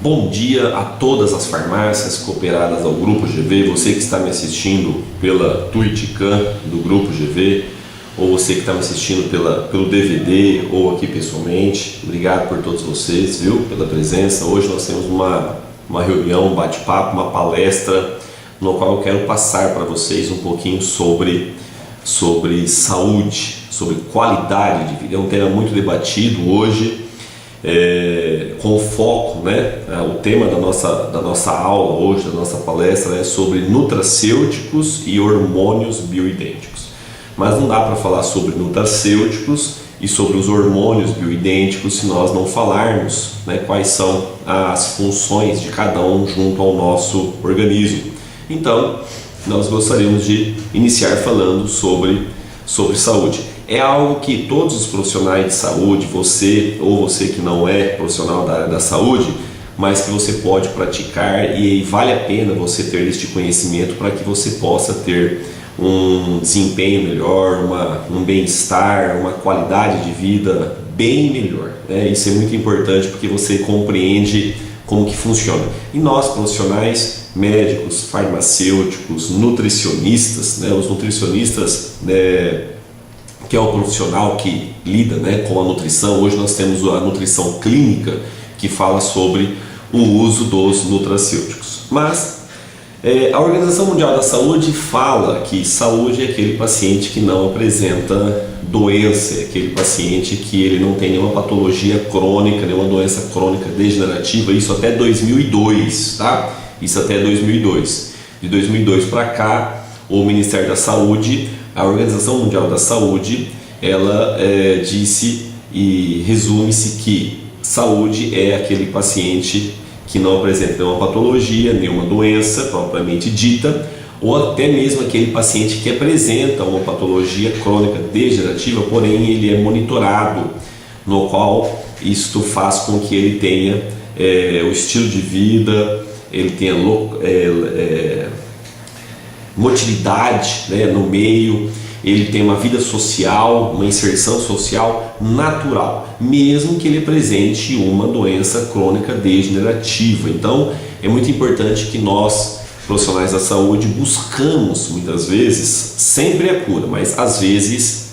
Bom dia a todas as farmácias cooperadas ao Grupo GV, você que está me assistindo pela Twitchcam do Grupo GV, ou você que está me assistindo pelo DVD ou aqui pessoalmente. Obrigado por todos vocês, viu, pela presença. Hoje nós temos uma reunião, um bate-papo, uma palestra, no qual eu quero passar para vocês um pouquinho sobre saúde, sobre qualidade de vida. É um tema muito debatido hoje, com o foco, o tema da nossa aula hoje, da nossa palestra é sobre nutracêuticos e hormônios bioidênticos. Mas não dá para falar sobre nutracêuticos e sobre os hormônios bioidênticos se nós não falarmos quais são as funções de cada um junto ao nosso organismo. Então, nós gostaríamos de iniciar falando sobre saúde. É algo que todos os profissionais de saúde, você ou você que não é profissional da área da saúde, mas que você pode praticar, e vale a pena você ter este conhecimento para que você possa ter um desempenho melhor, um bem-estar, uma qualidade de vida bem melhor. Isso é muito importante porque você compreende como que funciona. E nós, profissionais, médicos, farmacêuticos, nutricionistas, os nutricionistas, que é o profissional que lida com a nutrição. Hoje nós temos a nutrição clínica, que fala sobre o uso dos nutracêuticos. Mas a Organização Mundial da Saúde fala que saúde é aquele paciente que não apresenta doença, é aquele paciente que ele não tem nenhuma patologia crônica, nenhuma doença crônica degenerativa, isso até 2002, tá? Isso até 2002. De 2002 para cá, o Ministério da Saúde, a Organização Mundial da Saúde, ela disse e resume-se que saúde é aquele paciente que não apresenta nenhuma patologia, nenhuma doença propriamente dita, ou até mesmo aquele paciente que apresenta uma patologia crônica degenerativa, porém ele é monitorado, no qual isto faz com que ele tenha o estilo de vida, ele tenha motilidade no meio, ele tem uma vida social, uma inserção social natural, mesmo que ele apresente uma doença crônica degenerativa. Então é muito importante que nós, profissionais da saúde, buscamos muitas vezes, sempre a cura, mas às vezes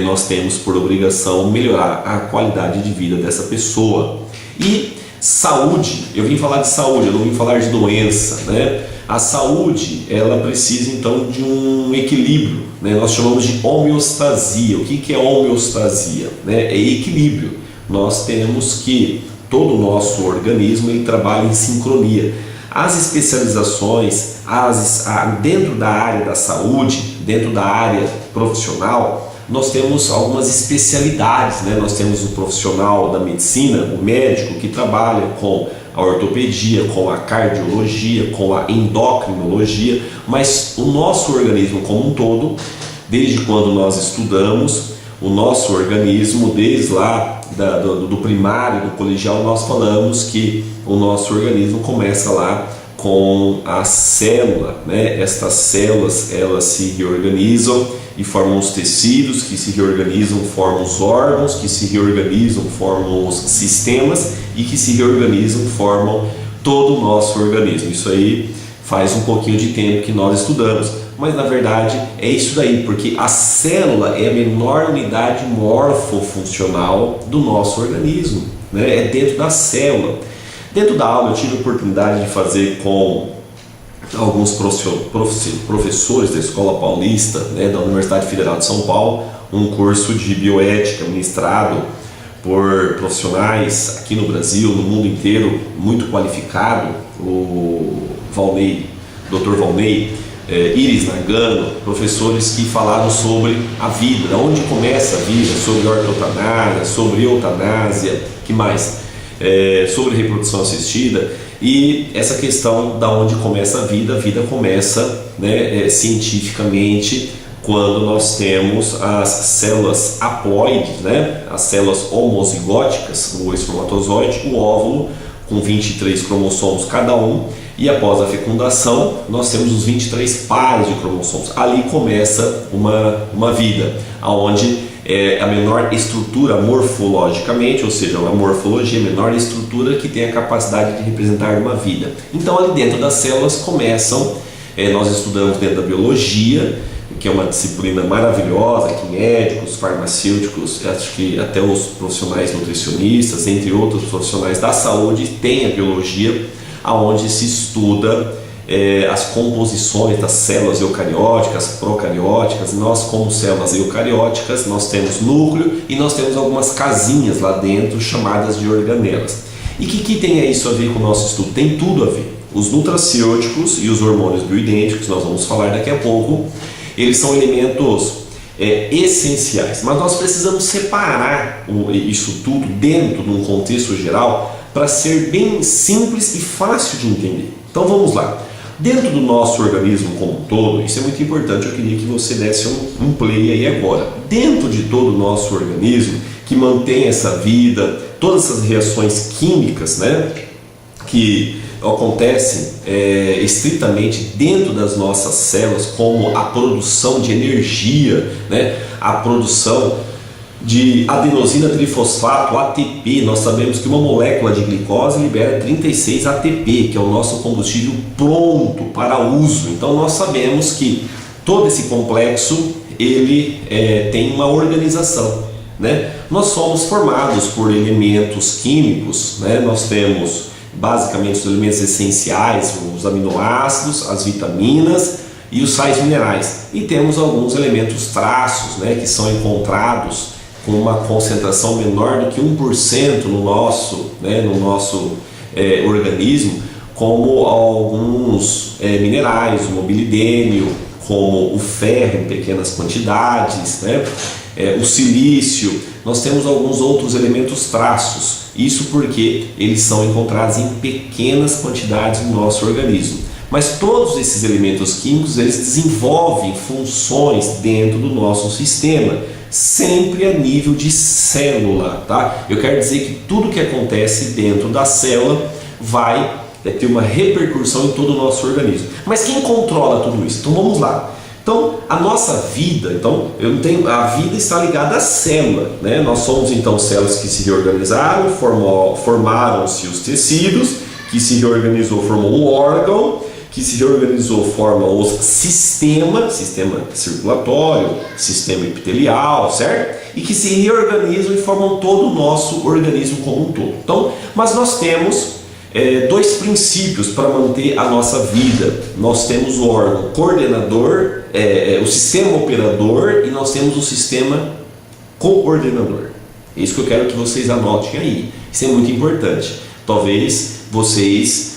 nós temos por obrigação melhorar a qualidade de vida dessa pessoa. E saúde, eu vim falar de saúde, eu não vim falar de doença, A saúde, ela precisa então de um equilíbrio, Nós chamamos de homeostasia. O que é homeostasia? É equilíbrio. Nós temos que todo o nosso organismo ele trabalha em sincronia. As especializações, dentro da área da saúde, dentro da área profissional, nós temos algumas especialidades, Nós temos o profissional da medicina, o médico, que trabalha com a ortopedia, com a cardiologia, com a endocrinologia, mas o nosso organismo como um todo, desde quando nós estudamos, o nosso organismo, desde lá do primário, do colegial, nós falamos que o nosso organismo começa lá com a célula, Estas células, elas se reorganizam e formam os tecidos, que se reorganizam, formam os órgãos, que se reorganizam, formam os sistemas e que se reorganizam, formam todo o nosso organismo. Isso aí faz um pouquinho de tempo que nós estudamos, mas na verdade é isso daí, porque a célula é a menor unidade morfofuncional do nosso organismo, É dentro da célula. Dentro da aula eu tive a oportunidade de fazer com alguns professores da Escola Paulista, da Universidade Federal de São Paulo, um curso de bioética ministrado por profissionais aqui no Brasil, no mundo inteiro, muito qualificado, o Dr. Valnei, Iris Nagano, professores que falaram sobre a vida, onde começa a vida, sobre ortotanásia, sobre eutanásia, que mais? Sobre reprodução assistida. E essa questão da onde começa a vida começa cientificamente quando nós temos as células haploides, as células homozigóticas, o espermatozoide, o óvulo com 23 cromossomos cada um, e após a fecundação nós temos os 23 pares de cromossomos. Ali começa uma vida, onde é a menor estrutura morfologicamente, ou seja, uma morfologia, a menor estrutura que tem a capacidade de representar uma vida. Então ali dentro das células começam, nós estudamos dentro da biologia, que é uma disciplina maravilhosa que médicos, farmacêuticos, acho que até os profissionais nutricionistas, entre outros profissionais da saúde, têm a biologia, aonde se estuda as composições das células eucarióticas, procarióticas. Nós, como células eucarióticas, nós temos núcleo e nós temos algumas casinhas lá dentro chamadas de organelas. E o que tem isso a ver com o nosso estudo? Tem tudo a ver. Os nutracêuticos e os hormônios bioidênticos, nós vamos falar daqui a pouco, eles são elementos essenciais, mas nós precisamos separar isso tudo dentro de um contexto geral para ser bem simples e fácil de entender. Então vamos lá. Dentro do nosso organismo como um todo, isso é muito importante, eu queria que você desse um play aí agora. Dentro de todo o nosso organismo, que mantém essa vida, todas essas reações químicas, né, que acontecem estritamente dentro das nossas células, como a produção de energia, né, a produção de adenosina trifosfato, ATP. Nós sabemos que uma molécula de glicose libera 36 ATP, que é o nosso combustível pronto para uso. Então nós sabemos que todo esse complexo ele tem uma organização, né? Nós somos formados por elementos químicos, né? Nós temos basicamente os elementos essenciais, os aminoácidos, as vitaminas e os sais minerais. E temos alguns elementos traços, né, que são encontrados com uma concentração menor do que 1% no nosso organismo, como alguns minerais, o molibdênio, como o ferro em pequenas quantidades, né, o silício. Nós temos alguns outros elementos traços. Isso porque eles são encontrados em pequenas quantidades no nosso organismo. Mas todos esses elementos químicos, eles desenvolvem funções dentro do nosso sistema, sempre a nível de célula, tá? Eu quero dizer que tudo que acontece dentro da célula vai ter uma repercussão em todo o nosso organismo. Mas quem controla tudo isso? Então vamos lá. Então, a nossa vida, a vida está ligada à célula, né? Nós somos então células que se reorganizaram, formaram-se os tecidos, que se reorganizou, formou um órgão, que se reorganizou, forma o sistema circulatório, sistema epitelial, certo? E que se reorganizam e formam todo o nosso organismo como um todo. Então, mas nós temos dois princípios para manter a nossa vida. Nós temos o órgão coordenador, o sistema operador, e nós temos o sistema coordenador. É isso que eu quero que vocês anotem aí. Isso é muito importante. Talvez vocês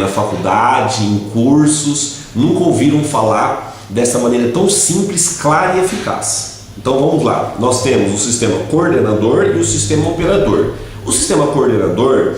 na faculdade, em cursos, nunca ouviram falar dessa maneira tão simples, clara e eficaz. Então vamos lá. Nós temos o sistema coordenador e o sistema operador. O sistema coordenador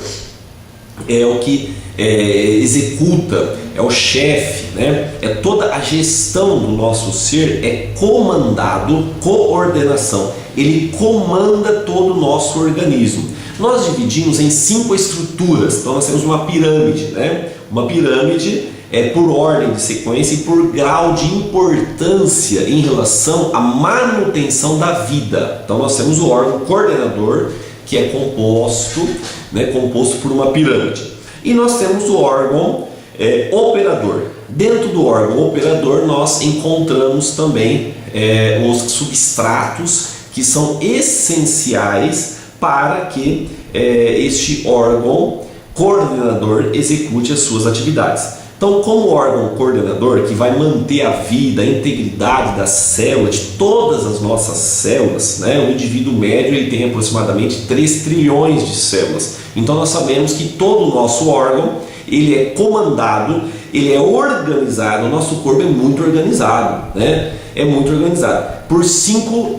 é o que executa, é o chefe, né? É toda a gestão do nosso ser, é comandado, coordenação. Ele comanda todo o nosso organismo. Nós dividimos em 5 estruturas, então nós temos uma pirâmide, né? Uma pirâmide por ordem de sequência e por grau de importância em relação à manutenção da vida. Então nós temos o órgão coordenador, que é composto por uma pirâmide. E nós temos o órgão operador. Dentro do órgão operador nós encontramos também os substratos que são essenciais para que este órgão coordenador execute as suas atividades. Então, como órgão coordenador que vai manter a vida, a integridade da célula, de todas as nossas células, né? O indivíduo médio ele tem aproximadamente 3 trilhões de células. Então nós sabemos que todo o nosso órgão ele é comandado, ele é organizado, o nosso corpo é muito organizado, né? É muito organizado por 5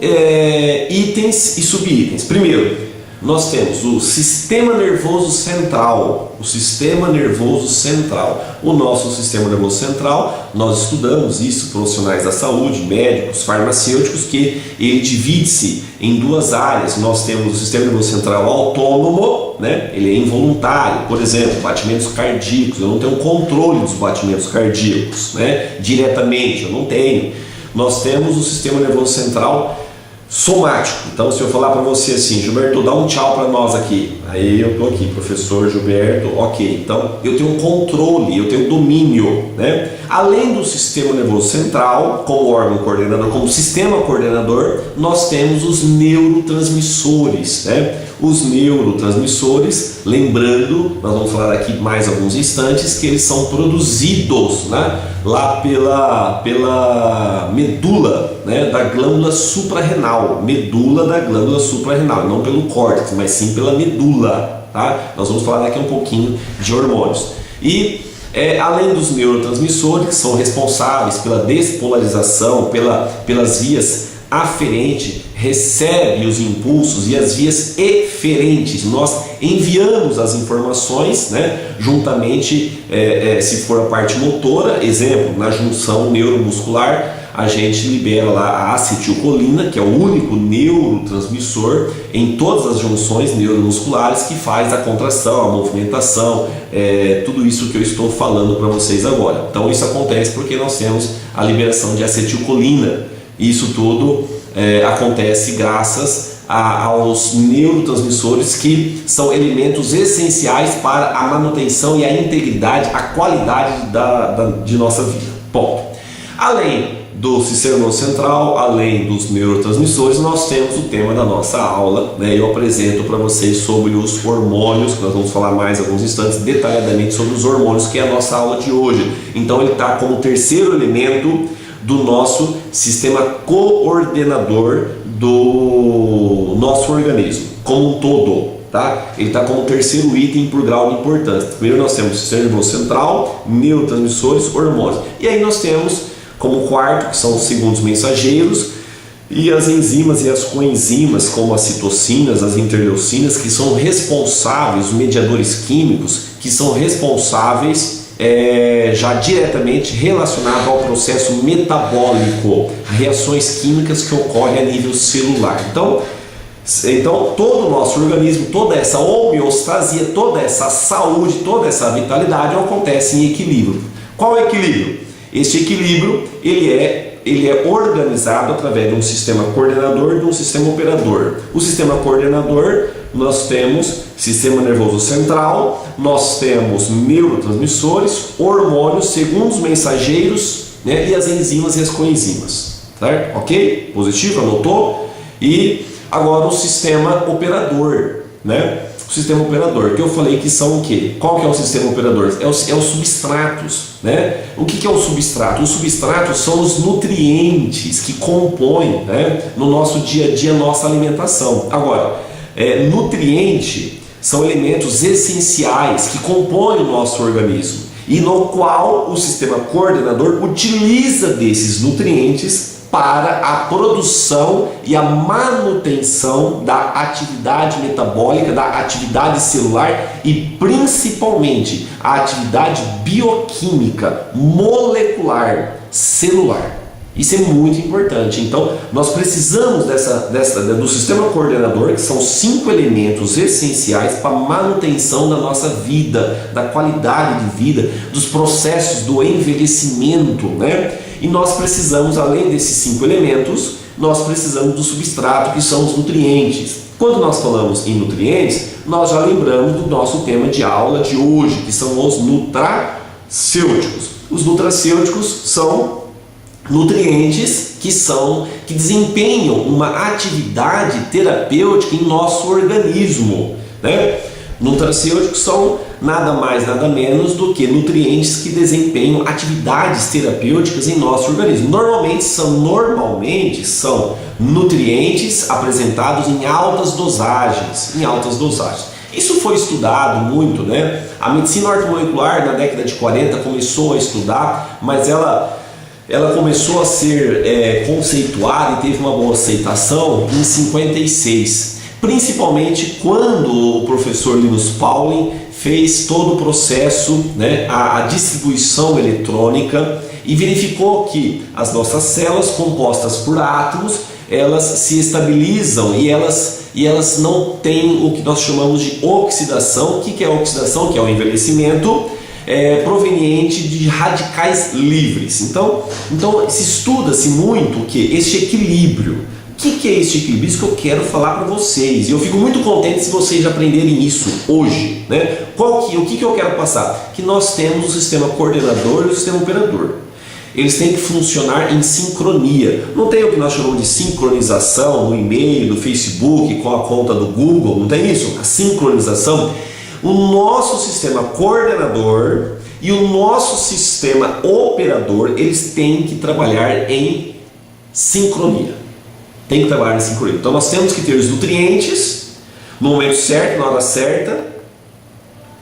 itens e subitens. Primeiro, nós temos o sistema nervoso central. O sistema nervoso central. O nosso sistema nervoso central, nós estudamos isso, profissionais da saúde, médicos, farmacêuticos, que ele divide-se em 2 áreas. Nós temos o sistema nervoso central autônomo, né? Ele é involuntário. Por exemplo, batimentos cardíacos. Eu não tenho controle dos batimentos cardíacos, né? Diretamente, eu não tenho. Nós temos o sistema nervoso central somático. Então, se eu falar para você assim, Gilberto, dá um tchau para nós aqui. Aí eu tô aqui, professor Gilberto, ok. Então, eu tenho um controle, eu tenho domínio, né? Além do sistema nervoso central, como órgão coordenador, como sistema coordenador, nós temos os neurotransmissores, né? Os neurotransmissores, lembrando, nós vamos falar aqui mais alguns instantes, que eles são produzidos, né, lá pela medula, né, da glândula suprarrenal, medula da glândula suprarrenal, não pelo córtex, mas sim pela medula, tá? Nós vamos falar daqui um pouquinho de hormônios. E além dos neurotransmissores, que são responsáveis pela despolarização, pelas vias aferente, recebe os impulsos, e as vias eferentes, nós enviamos as informações, né, juntamente, se for a parte motora, exemplo, na junção neuromuscular, a gente libera lá a acetilcolina, que é o único neurotransmissor em todas as junções neuromusculares que faz a contração, a movimentação, tudo isso que eu estou falando para vocês agora. Então isso acontece porque nós temos a liberação de acetilcolina. Isso tudo acontece graças aos neurotransmissores, que são elementos essenciais para a manutenção e a integridade, a qualidade de nossa vida. Ponto. Além do sistema nervoso central, além dos neurotransmissores, nós temos o tema da nossa aula, né? Eu apresento para vocês sobre os hormônios, que nós vamos falar mais alguns instantes detalhadamente sobre os hormônios, que é a nossa aula de hoje. Então ele está como terceiro elemento do nosso sistema coordenador do nosso organismo como um todo, tá? Ele está como terceiro item por grau de importância. Primeiro nós temos o sistema nervoso central, neurotransmissores, hormônios, e aí nós temos como quarto, que são os segundos mensageiros, e as enzimas e as coenzimas, como as citocinas, as interleucinas, que são responsáveis, os mediadores químicos, que são responsáveis já diretamente relacionado ao processo metabólico, reações químicas que ocorrem a nível celular. Então todo o nosso organismo, toda essa homeostasia, toda essa saúde, toda essa vitalidade acontece em equilíbrio. Qual é o equilíbrio? Este equilíbrio ele é organizado através de um sistema coordenador e de um sistema operador. O sistema coordenador, nós temos sistema nervoso central, nós temos neurotransmissores, hormônios, segundos mensageiros, né, e as enzimas e as coenzimas. Certo? Ok? Positivo? Anotou? E agora o sistema operador, né? O sistema operador, que eu falei que são o quê? Qual que é o sistema operador? É os substratos, né? O que é o substrato? Os substratos são os nutrientes que compõem, né, no nosso dia a dia, nossa alimentação. Agora, nutriente são elementos essenciais que compõem o nosso organismo e no qual o sistema coordenador utiliza desses nutrientes para a produção e a manutenção da atividade metabólica, da atividade celular e principalmente a atividade bioquímica, molecular, celular. Isso é muito importante. Então nós precisamos do sistema coordenador, que são 5 elementos essenciais para a manutenção da nossa vida, da qualidade de vida, dos processos do envelhecimento, né? E nós precisamos, além desses 5 elementos, nós precisamos do substrato, que são os nutrientes. Quando nós falamos em nutrientes, nós já lembramos do nosso tema de aula de hoje, que são os nutracêuticos. Os nutracêuticos são nutrientes que desempenham uma atividade terapêutica em nosso organismo, né? Nutracêuticos são nada mais, nada menos do que nutrientes que desempenham atividades terapêuticas em nosso organismo. Normalmente são nutrientes apresentados em altas dosagens, Isso foi estudado muito, né? A medicina ortomolecular na década de 40 começou a estudar, mas ela começou a ser conceituada e teve uma boa aceitação em 56, principalmente quando o professor Linus Pauling fez todo o processo, né, a distribuição eletrônica, e verificou que as nossas células compostas por átomos, elas se estabilizam e elas não têm o que nós chamamos de oxidação. O que é a oxidação? Que é o envelhecimento proveniente de radicais livres. Então se estuda-se muito que este equilíbrio, O que é esse equilíbrio? Isso que eu quero falar para vocês. E eu fico muito contente se vocês aprenderem isso hoje, né? O que eu quero passar? Que nós temos o sistema coordenador e o sistema operador. Eles têm que funcionar em sincronia. Não tem o que nós chamamos de sincronização no e-mail, do Facebook, com a conta do Google, não tem isso? A sincronização. O nosso sistema coordenador e o nosso sistema operador, eles têm que trabalhar em sincronia. Tem que trabalhar em sincronia. Então nós temos que ter os nutrientes no momento certo, na hora certa,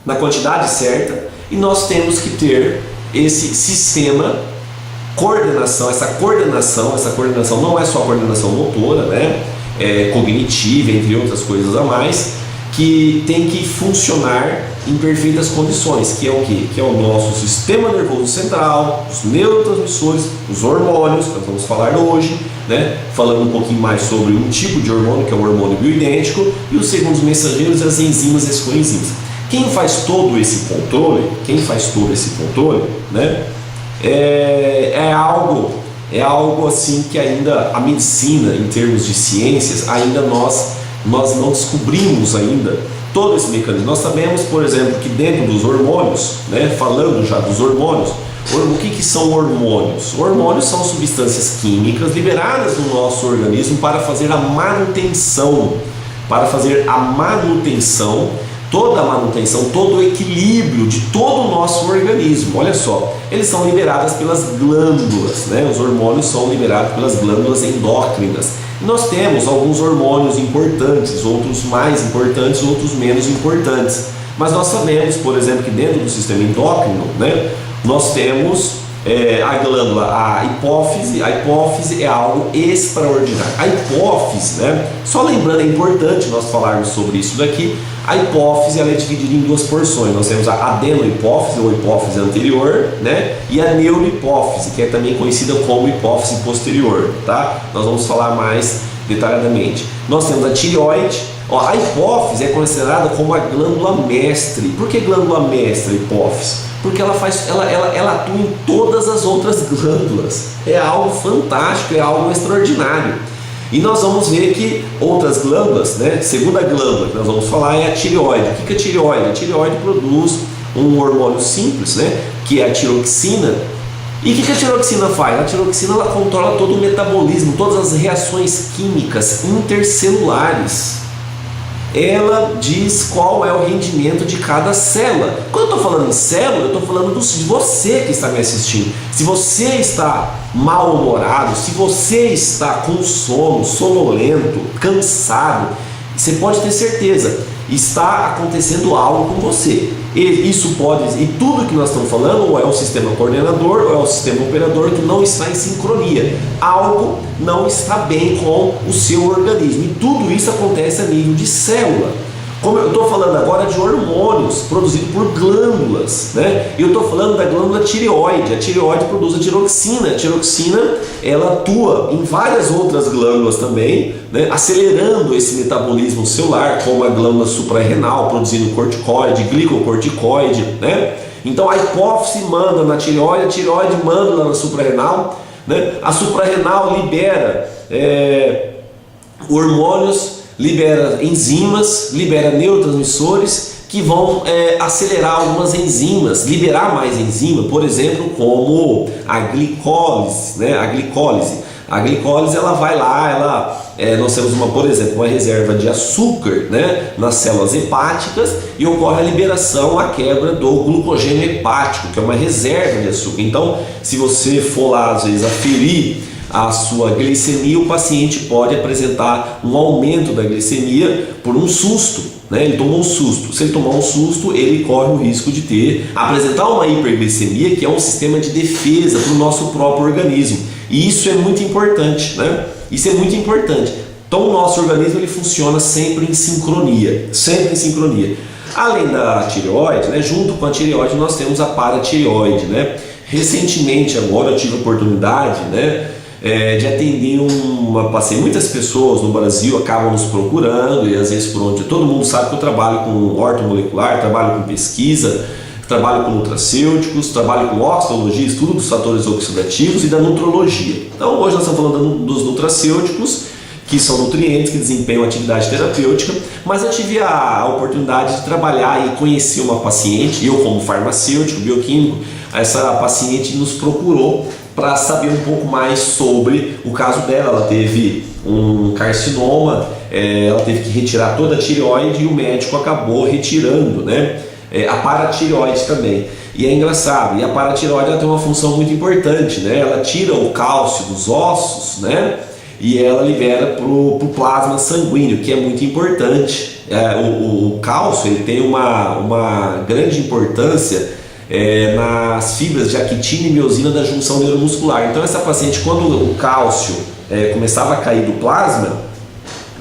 na quantidade certa, e nós temos que ter esse sistema coordenação. Essa coordenação não é só coordenação motora, né? Cognitiva, entre outras coisas a mais, que tem que funcionar em perfeitas condições, que é o quê? Que é o nosso sistema nervoso central, os neurotransmissores, os hormônios, que nós vamos falar hoje, né? Falando um pouquinho mais sobre um tipo de hormônio, que é o hormônio bioidêntico, e os segundos mensageiros, as enzimas e as coenzimas. Quem faz todo esse controle, né? É algo assim que ainda a medicina, em termos de ciências, ainda nós não descobrimos ainda todo esse mecanismo. Nós sabemos, por exemplo, que dentro dos hormônios, né, falando já dos hormônios, o que são hormônios? Hormônios são substâncias químicas liberadas no nosso organismo para fazer a manutenção, toda a manutenção, todo o equilíbrio de todo o nosso organismo. Olha só, eles são liberados pelas glândulas, né? Os hormônios são liberados pelas glândulas endócrinas. E nós temos alguns hormônios importantes, outros mais importantes, outros menos importantes. Mas nós sabemos, por exemplo, que dentro do sistema endócrino, né, nós temos a glândula, a hipófise. A hipófise é algo extraordinário. A hipófise, né, só lembrando, é importante nós falarmos sobre isso daqui. A hipófise ela é dividida em duas porções. Nós temos a adenohipófise, ou hipófise anterior, né, e a neurohipófise, que é também conhecida como hipófise posterior, tá? Nós vamos falar mais detalhadamente. Nós temos a tireoide. A hipófise é considerada como a glândula mestre. Por que glândula mestre, a hipófise? Porque ela atua em todas as outras glândulas. É algo fantástico, é algo extraordinário. E nós vamos ver que outras glândulas, né? Segunda glândula que nós vamos falar é a tireoide. O que é a tireoide? A tireoide produz um hormônio simples, né, que é a tiroxina. E o que a tiroxina faz? A tiroxina ela controla todo o metabolismo, todas as reações químicas intercelulares. Ela diz qual é o rendimento de cada célula. Quando eu estou falando em célula, eu estou falando de você que está me assistindo. Se você está mal-humorado, se você está com sono, sonolento, cansado, você pode ter certeza, está acontecendo algo com você. E tudo que nós estamos falando ou é o sistema coordenador ou é o sistema operador que não está em sincronia. Algo não está bem com o seu organismo. E tudo isso acontece a nível de célula. Como eu estou falando agora de hormônios produzidos por glândulas, né? Eu estou falando da glândula tireoide. A tireoide produz a tiroxina. A tiroxina ela atua em várias outras glândulas também, né? Acelerando esse metabolismo celular, como a glândula suprarrenal, produzindo corticoide, glicocorticoide, né? Então a hipófise manda na tireoide, a tireoide manda lá na suprarrenal, né? A suprarrenal libera hormônios, libera enzimas, libera neurotransmissores que vão acelerar algumas enzimas, liberar mais enzima, por exemplo, como a glicólise, né? A glicólise ela vai lá, nós temos por exemplo, uma reserva de açúcar, né, nas células hepáticas e ocorre a liberação, a quebra do glucogênio hepático, que é uma reserva de açúcar. Então, se você for lá às vezes aferir a sua glicemia, o paciente pode apresentar um aumento da glicemia por um susto, né? Ele tomou um susto. Se ele tomar um susto, ele corre o risco de apresentar uma hiperglicemia, que é um sistema de defesa para o nosso próprio organismo. E isso é muito importante, né? Isso é muito importante. Então o nosso organismo ele funciona sempre em sincronia, Além da tireoide, né, junto com a tireoide nós temos a paratireoide, né? Recentemente agora eu tive a oportunidade, né, de atender paciente. Muitas pessoas no Brasil acabam nos procurando e às vezes por onde todo mundo sabe que eu trabalho com ortomolecular, trabalho com pesquisa, trabalho com nutracêuticos, trabalho com oxidologia, estudo dos fatores oxidativos e da nutrologia. Então hoje nós estamos falando dos nutracêuticos, que são nutrientes, que desempenham atividade terapêutica, mas eu tive a oportunidade de trabalhar e conhecer uma paciente, eu como farmacêutico, bioquímico, essa paciente nos procurou para saber um pouco mais sobre o caso dela. Ela teve um carcinoma, ela teve que retirar toda a tireoide e o médico acabou retirando, né, a paratireoide também. E é engraçado, e a paratireoide ela tem uma função muito importante, né? Ela tira o cálcio dos ossos, né? E ela libera para o plasma sanguíneo, que é muito importante. O cálcio ele tem uma grande importância nas fibras de actina e miosina da junção neuromuscular. Então essa paciente, quando o cálcio começava a cair do plasma,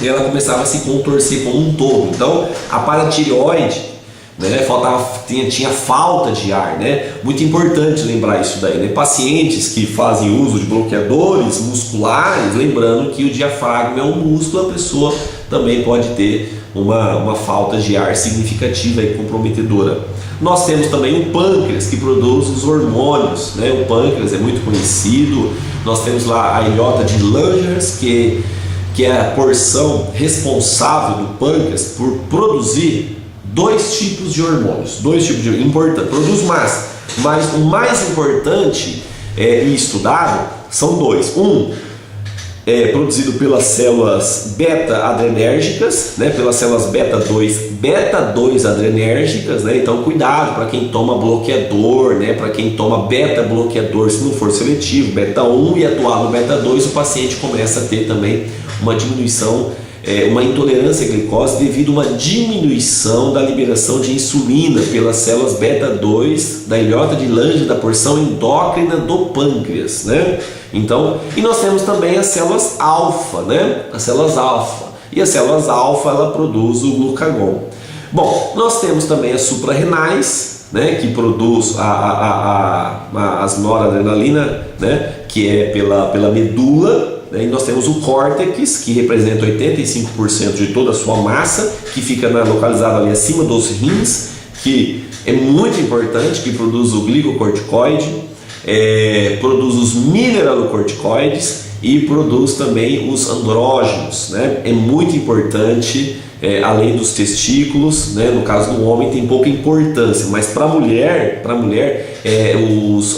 ela começava a se contorcer como um todo. Então a paratireoide, né, tinha falta de ar, né? Muito importante lembrar isso daí, né? Pacientes que fazem uso de bloqueadores musculares, lembrando que o diafragma é um músculo, a pessoa também pode ter uma falta de ar significativa e comprometedora. Nós temos também o pâncreas, que produz os hormônios, né? O pâncreas é muito conhecido. Nós temos lá a ilhota de Langerhans, que é a porção responsável do pâncreas por produzir dois tipos de hormônios, produz mais, mas o mais importante e estudado são dois. Um é produzido pelas células beta-adrenérgicas, né, pelas células beta-2 adrenérgicas, né? Então cuidado para quem toma bloqueador, né, para quem toma beta-bloqueador, se não for seletivo, beta-1 e atuar no beta-2, o paciente começa a ter também uma diminuição, uma intolerância à glicose devido a uma diminuição da liberação de insulina pelas células beta-2 da ilhota de Langerhans, da porção endócrina do pâncreas, né? Então, e nós temos também as células alfa, né? As células alfa. E as células alfa, ela produz o glucagon. Bom, nós temos também as suprarrenais, né, que produz as noradrenalina, né, que é pela medula. E nós temos o córtex, que representa 85% de toda a sua massa, que fica localizado ali acima dos rins, que é muito importante, que produz o glicocorticoide, produz os mineralocorticoides e produz também os andrógenos, né? É muito importante, além dos testículos, né? No caso do homem tem pouca importância, mas para a mulher,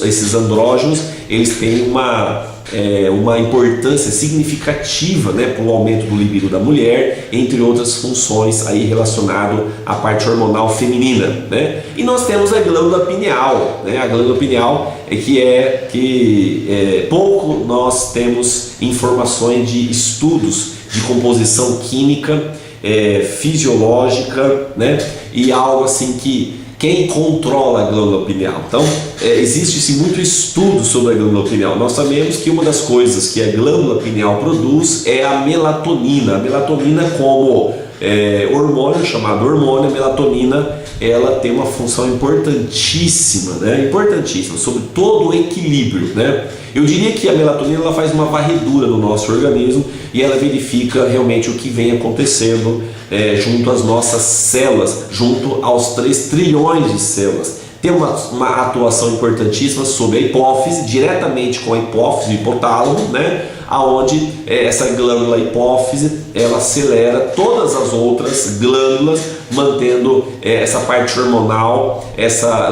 esses andrógenos eles têm uma importância significativa, né, para o aumento do libido da mulher, entre outras funções aí relacionado à parte hormonal feminina, né? E nós temos a glândula pineal, né? A glândula pineal que pouco nós temos informações de estudos de composição química, fisiológica, né? E algo assim que quem controla a glândula pineal. Então, existe-se muito estudo sobre a glândula pineal. Nós sabemos que uma das coisas que a glândula pineal produz é a melatonina. A melatonina, como hormônio, chamado hormônio, a melatonina, ela tem uma função importantíssima, né? Importantíssima, sobre todo o equilíbrio, né? Eu diria que a melatonina ela faz uma varredura no nosso organismo e ela verifica realmente o que vem acontecendo junto às nossas células, junto aos 3 trilhões de células. Tem uma atuação importantíssima sobre a hipófise, diretamente com a hipófise e hipotálamo, né? Aonde essa glândula hipófise ela acelera todas as outras glândulas, mantendo essa parte hormonal,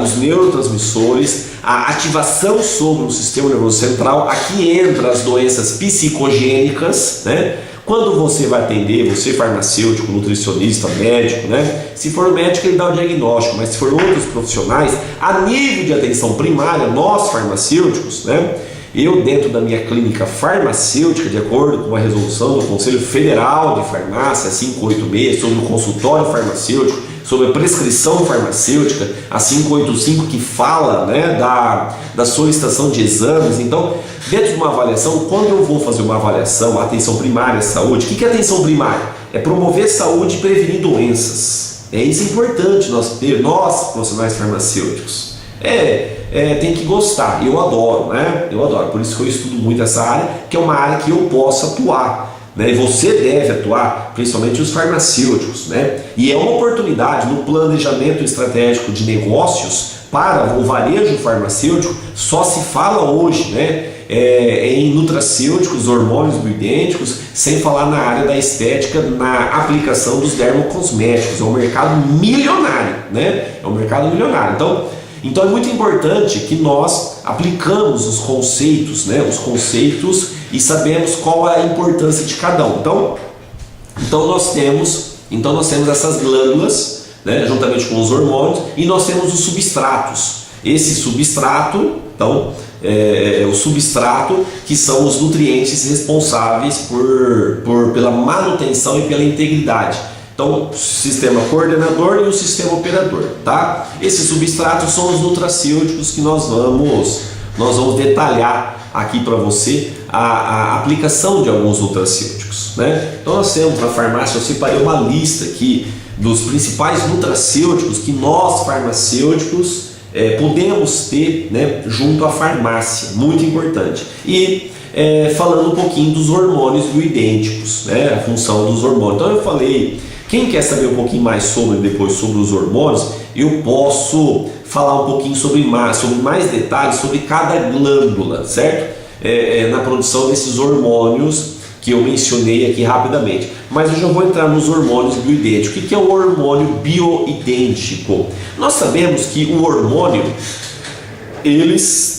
os neurotransmissores, a ativação sobre o sistema nervoso central. Aqui entra as doenças psicogênicas, né? Quando você vai atender, você farmacêutico, nutricionista, médico, né? Se for médico ele dá o diagnóstico, mas se for outros profissionais, a nível de atenção primária, nós farmacêuticos, né? Eu, dentro da minha clínica farmacêutica, de acordo com a resolução do Conselho Federal de Farmácia 586 sobre o consultório farmacêutico, sobre a prescrição farmacêutica, a 585 que fala, né, da solicitação de exames. Então, dentro de uma avaliação, quando eu vou fazer uma avaliação, atenção primária, saúde, o que é atenção primária? É promover saúde e prevenir doenças. Isso é importante nós profissionais farmacêuticos. Tem que gostar, eu adoro, né? Eu adoro, por isso que eu estudo muito essa área, que é uma área que eu posso atuar, né? E você deve atuar, principalmente os farmacêuticos, né? E é uma oportunidade no planejamento estratégico de negócios para o varejo farmacêutico, só se fala hoje, né, em nutracêuticos, hormônios bioidênticos, sem falar na área da estética, na aplicação dos dermocosméticos. É um mercado milionário, né? É um mercado milionário. Então é muito importante que nós aplicamos os conceitos, né? Os conceitos, e sabemos qual é a importância de cada um. Então nós temos essas glândulas, né, juntamente com os hormônios, e nós temos os substratos. Esse substrato, o substrato, que são os nutrientes responsáveis pela manutenção e pela integridade. Então, o sistema coordenador e o sistema operador, tá? Esses substratos são os nutracêuticos que nós vamos detalhar aqui para você a aplicação de alguns nutracêuticos, né? Então nós temos na farmácia, eu separei uma lista aqui dos principais nutracêuticos que nós farmacêuticos podemos ter, né, junto à farmácia, muito importante. E falando um pouquinho dos hormônios bioidênticos, né, a função dos hormônios. Então eu falei, quem quer saber um pouquinho mais sobre os hormônios, eu posso falar um pouquinho sobre mais detalhes sobre cada glândula, certo? Na produção desses hormônios que eu mencionei aqui rapidamente. Mas eu já vou entrar nos hormônios bioidênticos. O que é o hormônio bioidêntico? Nós sabemos que o hormônio, eles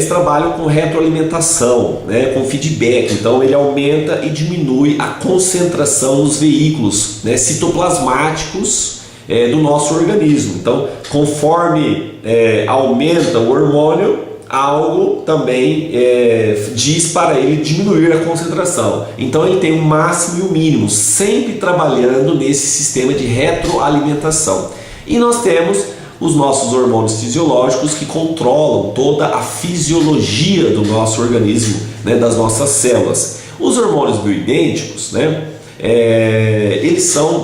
trabalham com retroalimentação, né, com feedback. Então ele aumenta e diminui a concentração nos veículos, né, citoplasmáticos do nosso organismo. Então, conforme aumenta o hormônio, algo também diz para ele diminuir a concentração. Então ele tem o máximo e o mínimo, sempre trabalhando nesse sistema de retroalimentação. E nós temos os nossos hormônios fisiológicos que controlam toda a fisiologia do nosso organismo, né, das nossas células. Os hormônios bioidênticos, né,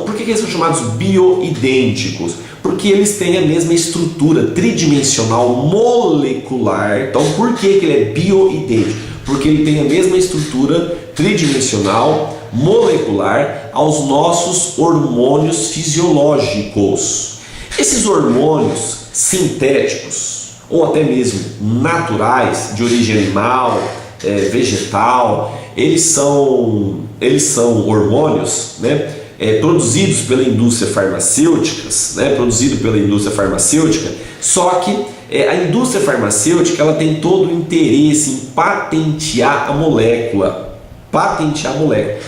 por que eles são chamados bioidênticos? Porque eles têm a mesma estrutura tridimensional molecular. Então por que ele é bioidêntico? Porque ele tem a mesma estrutura tridimensional molecular aos nossos hormônios fisiológicos. Esses hormônios sintéticos ou até mesmo naturais, de origem animal, vegetal, eles são hormônios, né, produzidos pela indústria farmacêutica, só que a indústria farmacêutica ela tem todo o interesse em patentear a molécula.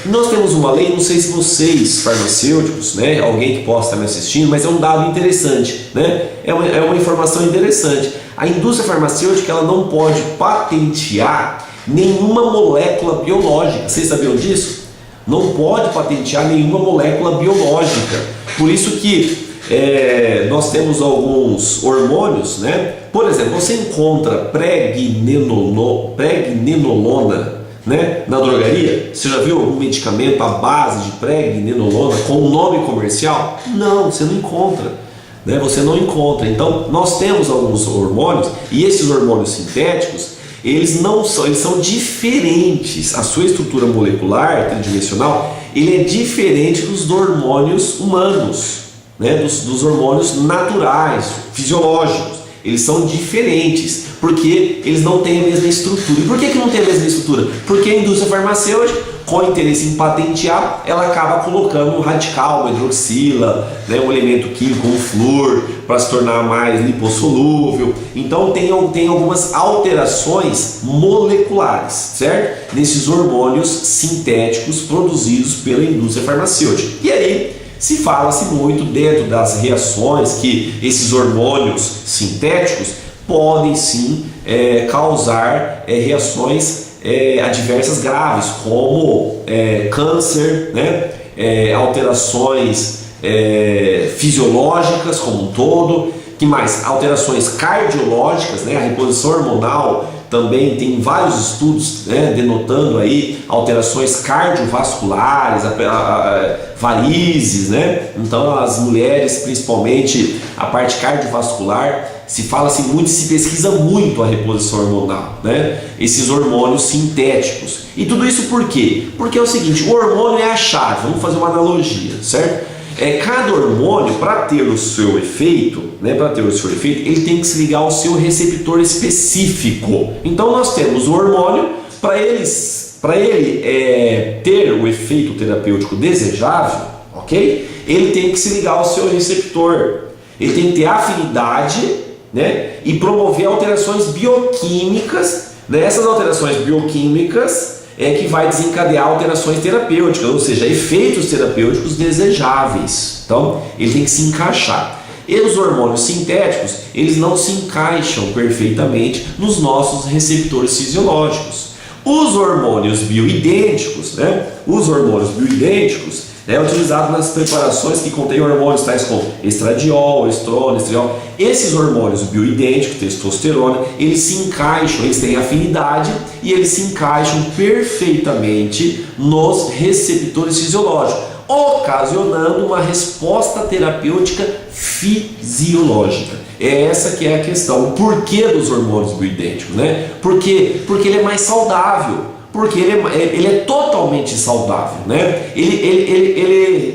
E nós temos uma lei, não sei se vocês farmacêuticos, né, alguém que possa estar me assistindo, mas é um dado interessante, né, é uma informação interessante. A indústria farmacêutica ela não pode patentear nenhuma molécula biológica. Vocês sabiam disso? Não pode patentear nenhuma molécula biológica. Por isso que nós temos alguns hormônios, né? Por exemplo, você encontra pregnenolona, né, na drogaria. Você já viu algum medicamento à base de pregnenolona com nome comercial? Não, você não encontra, né? Você não encontra. Então nós temos alguns hormônios, e esses hormônios sintéticos eles são diferentes. A sua estrutura molecular tridimensional ele é diferente dos hormônios humanos, né, dos hormônios naturais, fisiológicos. Eles são diferentes porque eles não têm a mesma estrutura. E por que não tem a mesma estrutura? Porque a indústria farmacêutica, com interesse em patentear, ela acaba colocando um radical, uma hidroxila, né, um elemento químico, um flúor, para se tornar mais lipossolúvel. Então tem algumas alterações moleculares, certo? Nesses hormônios sintéticos produzidos pela indústria farmacêutica. E aí se fala-se muito dentro das reações que esses hormônios sintéticos podem sim causar reações adversas graves, como câncer, né? Alterações fisiológicas como um todo, que mais? Alterações cardiológicas, né? A reposição hormonal também tem vários estudos, né, denotando aí alterações cardiovasculares, varizes, né? Então as mulheres, principalmente a parte cardiovascular, se pesquisa muito a reposição hormonal, né? Esses hormônios sintéticos. E tudo isso por quê? Porque é o seguinte, o hormônio é a chave, vamos fazer uma analogia, certo? Cada hormônio, para ter o seu efeito, ele tem que se ligar ao seu receptor específico. Então nós temos o hormônio, para ele ter o efeito terapêutico desejável, ok? Ele tem que se ligar ao seu receptor, ele tem que ter afinidade, né? E promover alterações bioquímicas, né? Essas alterações bioquímicas que vai desencadear alterações terapêuticas, ou seja, efeitos terapêuticos desejáveis. Então, ele tem que se encaixar. E os hormônios sintéticos, eles não se encaixam perfeitamente nos nossos receptores fisiológicos. Os hormônios bioidênticos, utilizados nas preparações que contêm hormônios tais como estradiol, estrona, estriol. Esses hormônios bioidênticos, testosterona, eles se encaixam, eles têm afinidade e eles se encaixam perfeitamente nos receptores fisiológicos, ocasionando uma resposta terapêutica fisiológica. É essa que é a questão. O porquê dos hormônios bioidênticos, né? Porque ele é mais saudável. Porque ele é totalmente saudável, né? Ele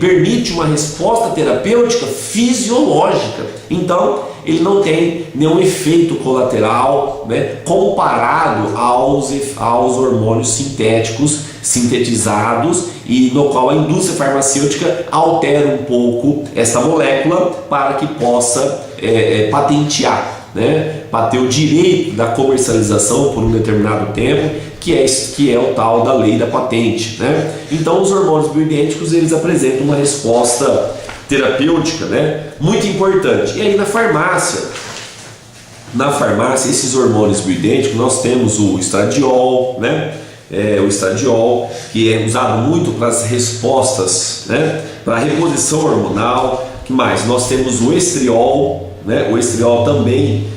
permite uma resposta terapêutica fisiológica. Então, ele não tem nenhum efeito colateral, né, comparado aos hormônios sintetizados, e no qual a indústria farmacêutica altera um pouco essa molécula para que possa patentear, né, para ter o direito da comercialização por um determinado tempo, que é o tal da lei da patente, né? Então os hormônios bioidênticos, eles apresentam uma resposta terapêutica, né, muito importante. E aí na farmácia, esses hormônios bioidênticos, nós temos o estradiol, né? O estradiol, que é usado muito para as respostas, né, para a reposição hormonal. Que mais? Nós temos o estriol, né? O estriol também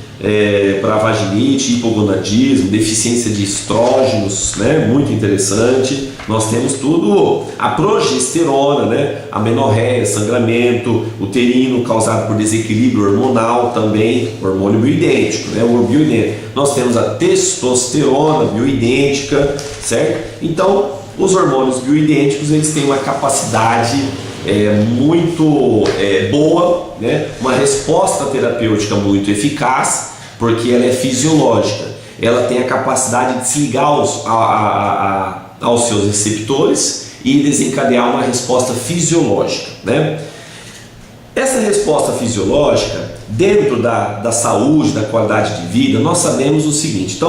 para vaginite, hipogonadismo, deficiência de estrógenos, né? Muito interessante. Nós temos tudo, a progesterona, né? Amenorreia, sangramento uterino causado por desequilíbrio hormonal, também hormônio bioidêntico, né? O bioidêntico. Nós temos a testosterona bioidêntica, certo? Então, os hormônios bioidênticos, eles têm uma capacidade muito boa, né? Uma resposta terapêutica muito eficaz, porque ela é fisiológica. Ela tem a capacidade de se ligar aos seus receptores e desencadear uma resposta fisiológica, né? Essa resposta fisiológica, dentro da saúde, da qualidade de vida, nós sabemos o seguinte.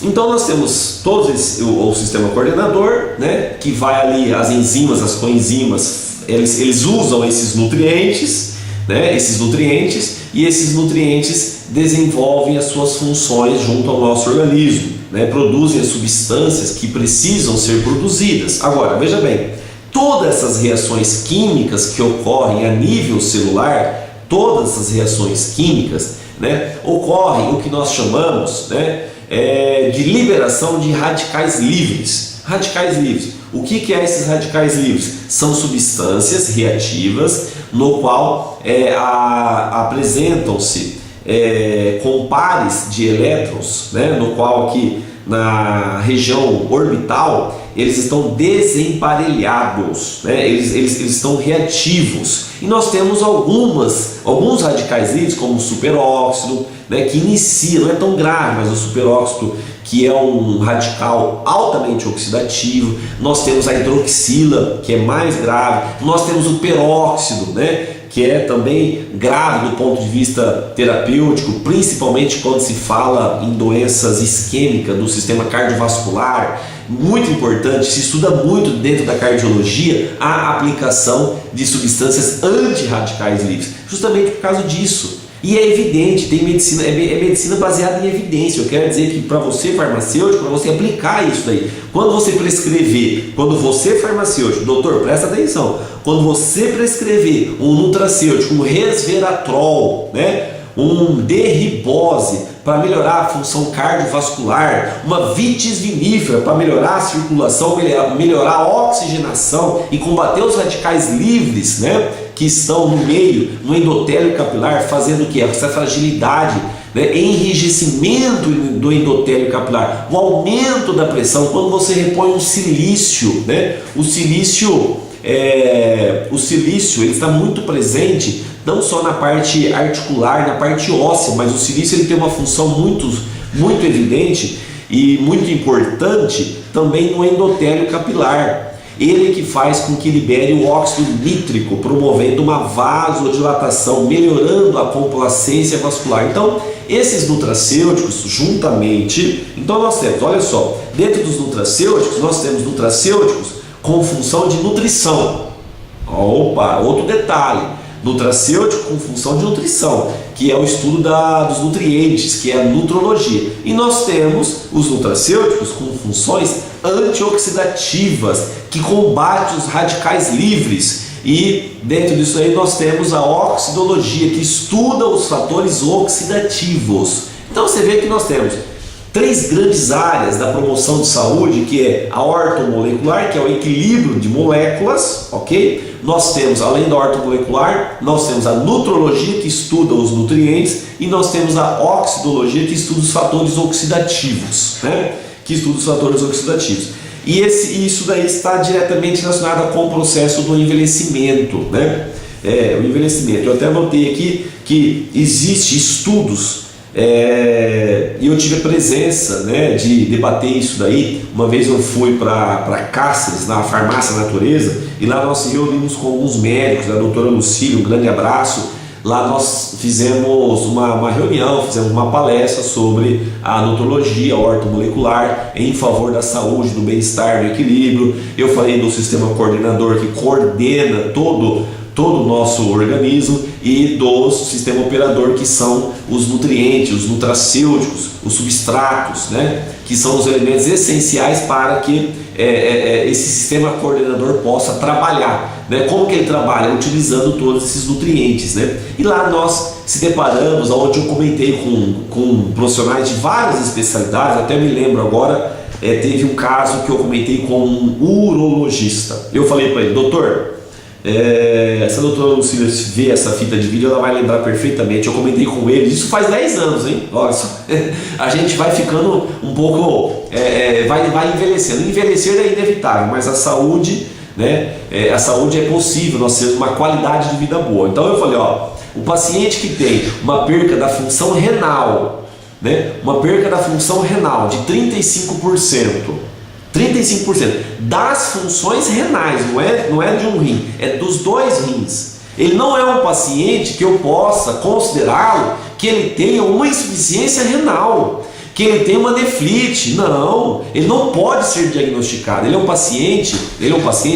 Então nós temos todo o sistema coordenador, né, que vai ali, as enzimas, as coenzimas, eles usam esses nutrientes, né, e esses nutrientes desenvolvem as suas funções junto ao nosso organismo, né, produzem as substâncias que precisam ser produzidas. Agora, veja bem, todas essas reações químicas que ocorrem a nível celular, todas essas reações químicas, né, ocorrem o que nós chamamos, né, de liberação de radicais livres. Radicais livres. O que é esses radicais livres? São substâncias reativas no qual apresentam-se com pares de elétrons, né, no qual aqui na região orbital eles estão desemparelhados, né, eles estão reativos. E nós temos alguns radicais livres, como o superóxido, né, que inicia, não é tão grave, mas o superóxido, que é um radical altamente oxidativo. Nós temos a hidroxila, que é mais grave. Nós temos o peróxido, né, que é também grave do ponto de vista terapêutico, principalmente quando se fala em doenças isquêmicas do sistema cardiovascular. Muito importante, se estuda muito dentro da cardiologia a aplicação de substâncias antirradicais livres, justamente por causa disso. E é evidente, tem medicina, é medicina baseada em evidência. Eu quero dizer que para você farmacêutico, para você aplicar isso daí, quando você farmacêutico, doutor, presta atenção, quando você prescrever um nutracêutico, um resveratrol, né, um derribose para melhorar a função cardiovascular, uma vitis vinífera para melhorar a circulação, melhorar a oxigenação e combater os radicais livres, né, que estão no meio, no endotélio capilar, fazendo o que? Essa fragilidade, né, enrijecimento do endotélio capilar, o aumento da pressão. Quando você repõe um silício, né, o silício o silício ele está muito presente não só na parte articular, na parte óssea, mas o silício ele tem uma função muito evidente e muito importante também no endotélio capilar. Ele que faz com que libere o óxido nítrico, promovendo uma vasodilatação, melhorando a complacência vascular. Então, esses nutracêuticos juntamente, então nós temos, olha só, dentro dos nutracêuticos, nós temos nutracêuticos com função de nutrição. Opa, outro detalhe, nutracêutico com função de nutrição, que é o estudo dos nutrientes, que é a nutrologia. E nós temos os nutracêuticos com funções antioxidativas, que combatem os radicais livres. E dentro disso aí nós temos a oxidologia, que estuda os fatores oxidativos. Então você vê que nós temos 3 grandes áreas da promoção de saúde, que é a ortomolecular, que é o equilíbrio de moléculas, ok? Nós temos, além da ortomolecular, nós temos a nutrologia, que estuda os nutrientes, e nós temos a oxidologia, que estuda os fatores oxidativos, né? Que estuda os fatores oxidativos. E isso daí está diretamente relacionado com o processo do envelhecimento, né? O envelhecimento. Eu até anotei aqui que existe estudos, e eu tive a presença, né, de debater isso daí. Uma vez eu fui para Cáceres, na Farmácia Natureza, e lá nós nos reunimos com alguns médicos, a doutora Lucília, um grande abraço. Lá nós fizemos uma reunião, fizemos uma palestra sobre a nutrologia, a ortomolecular, em favor da saúde, do bem-estar, do equilíbrio. Eu falei do sistema coordenador, que coordena todo o nosso organismo, e do sistema operador, que são os nutrientes, os nutracêuticos, os substratos, né? Que são os elementos essenciais para que esse sistema coordenador possa trabalhar, né? Como que ele trabalha? Utilizando todos esses nutrientes, né? E lá nós se deparamos, onde eu comentei com profissionais de várias especialidades. Até me lembro agora, teve um caso que eu comentei com um urologista. Eu falei para ele: doutor, se a doutora Lucília ver essa fita de vídeo, ela vai lembrar perfeitamente. Eu comentei com ele, isso faz 10 anos, hein? Olha só, a gente vai ficando um pouco, vai envelhecendo. Envelhecer é inevitável, mas a saúde, né? A saúde é possível, nós temos uma qualidade de vida boa. Então eu falei, o paciente que tem uma perca da função renal, né? Uma perca da função renal de 35%. 35% das funções renais, não é de um rim, é dos 2 rins. Ele não é um paciente que eu possa considerá-lo que ele tenha uma insuficiência renal, que ele tenha uma nefrite. Não, ele não pode ser diagnosticado. Ele é um paciente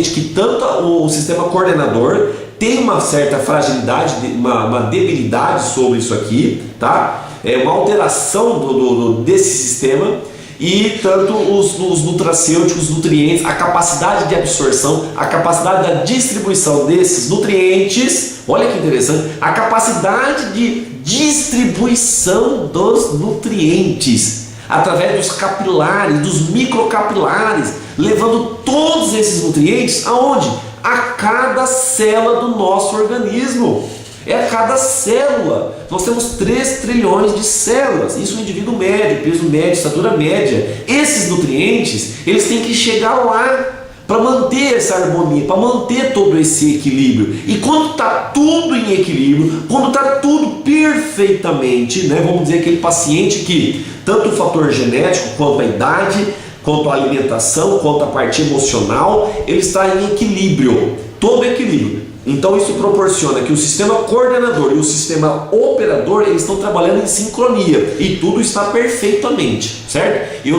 que tanto o sistema coordenador tem uma certa fragilidade, uma debilidade sobre isso aqui, tá? É uma alteração desse sistema. E tanto os nutracêuticos, nutrientes, a capacidade de absorção, a capacidade da distribuição desses nutrientes, olha que interessante, a capacidade de distribuição dos nutrientes através dos capilares, dos microcapilares, levando todos esses nutrientes aonde? A cada célula do nosso organismo. É a cada célula. Nós temos 3 trilhões de células. Isso é o indivíduo médio, peso médio, estatura média. Esses nutrientes, eles têm que chegar lá para manter essa harmonia, para manter todo esse equilíbrio. E quando está tudo em equilíbrio, quando está tudo perfeitamente, né, vamos dizer, aquele paciente que tanto o fator genético, quanto a idade, quanto a alimentação, quanto a parte emocional, ele está em equilíbrio, todo equilíbrio. Então isso proporciona que o sistema coordenador e o sistema operador, eles estão trabalhando em sincronia, e tudo está perfeitamente, certo? E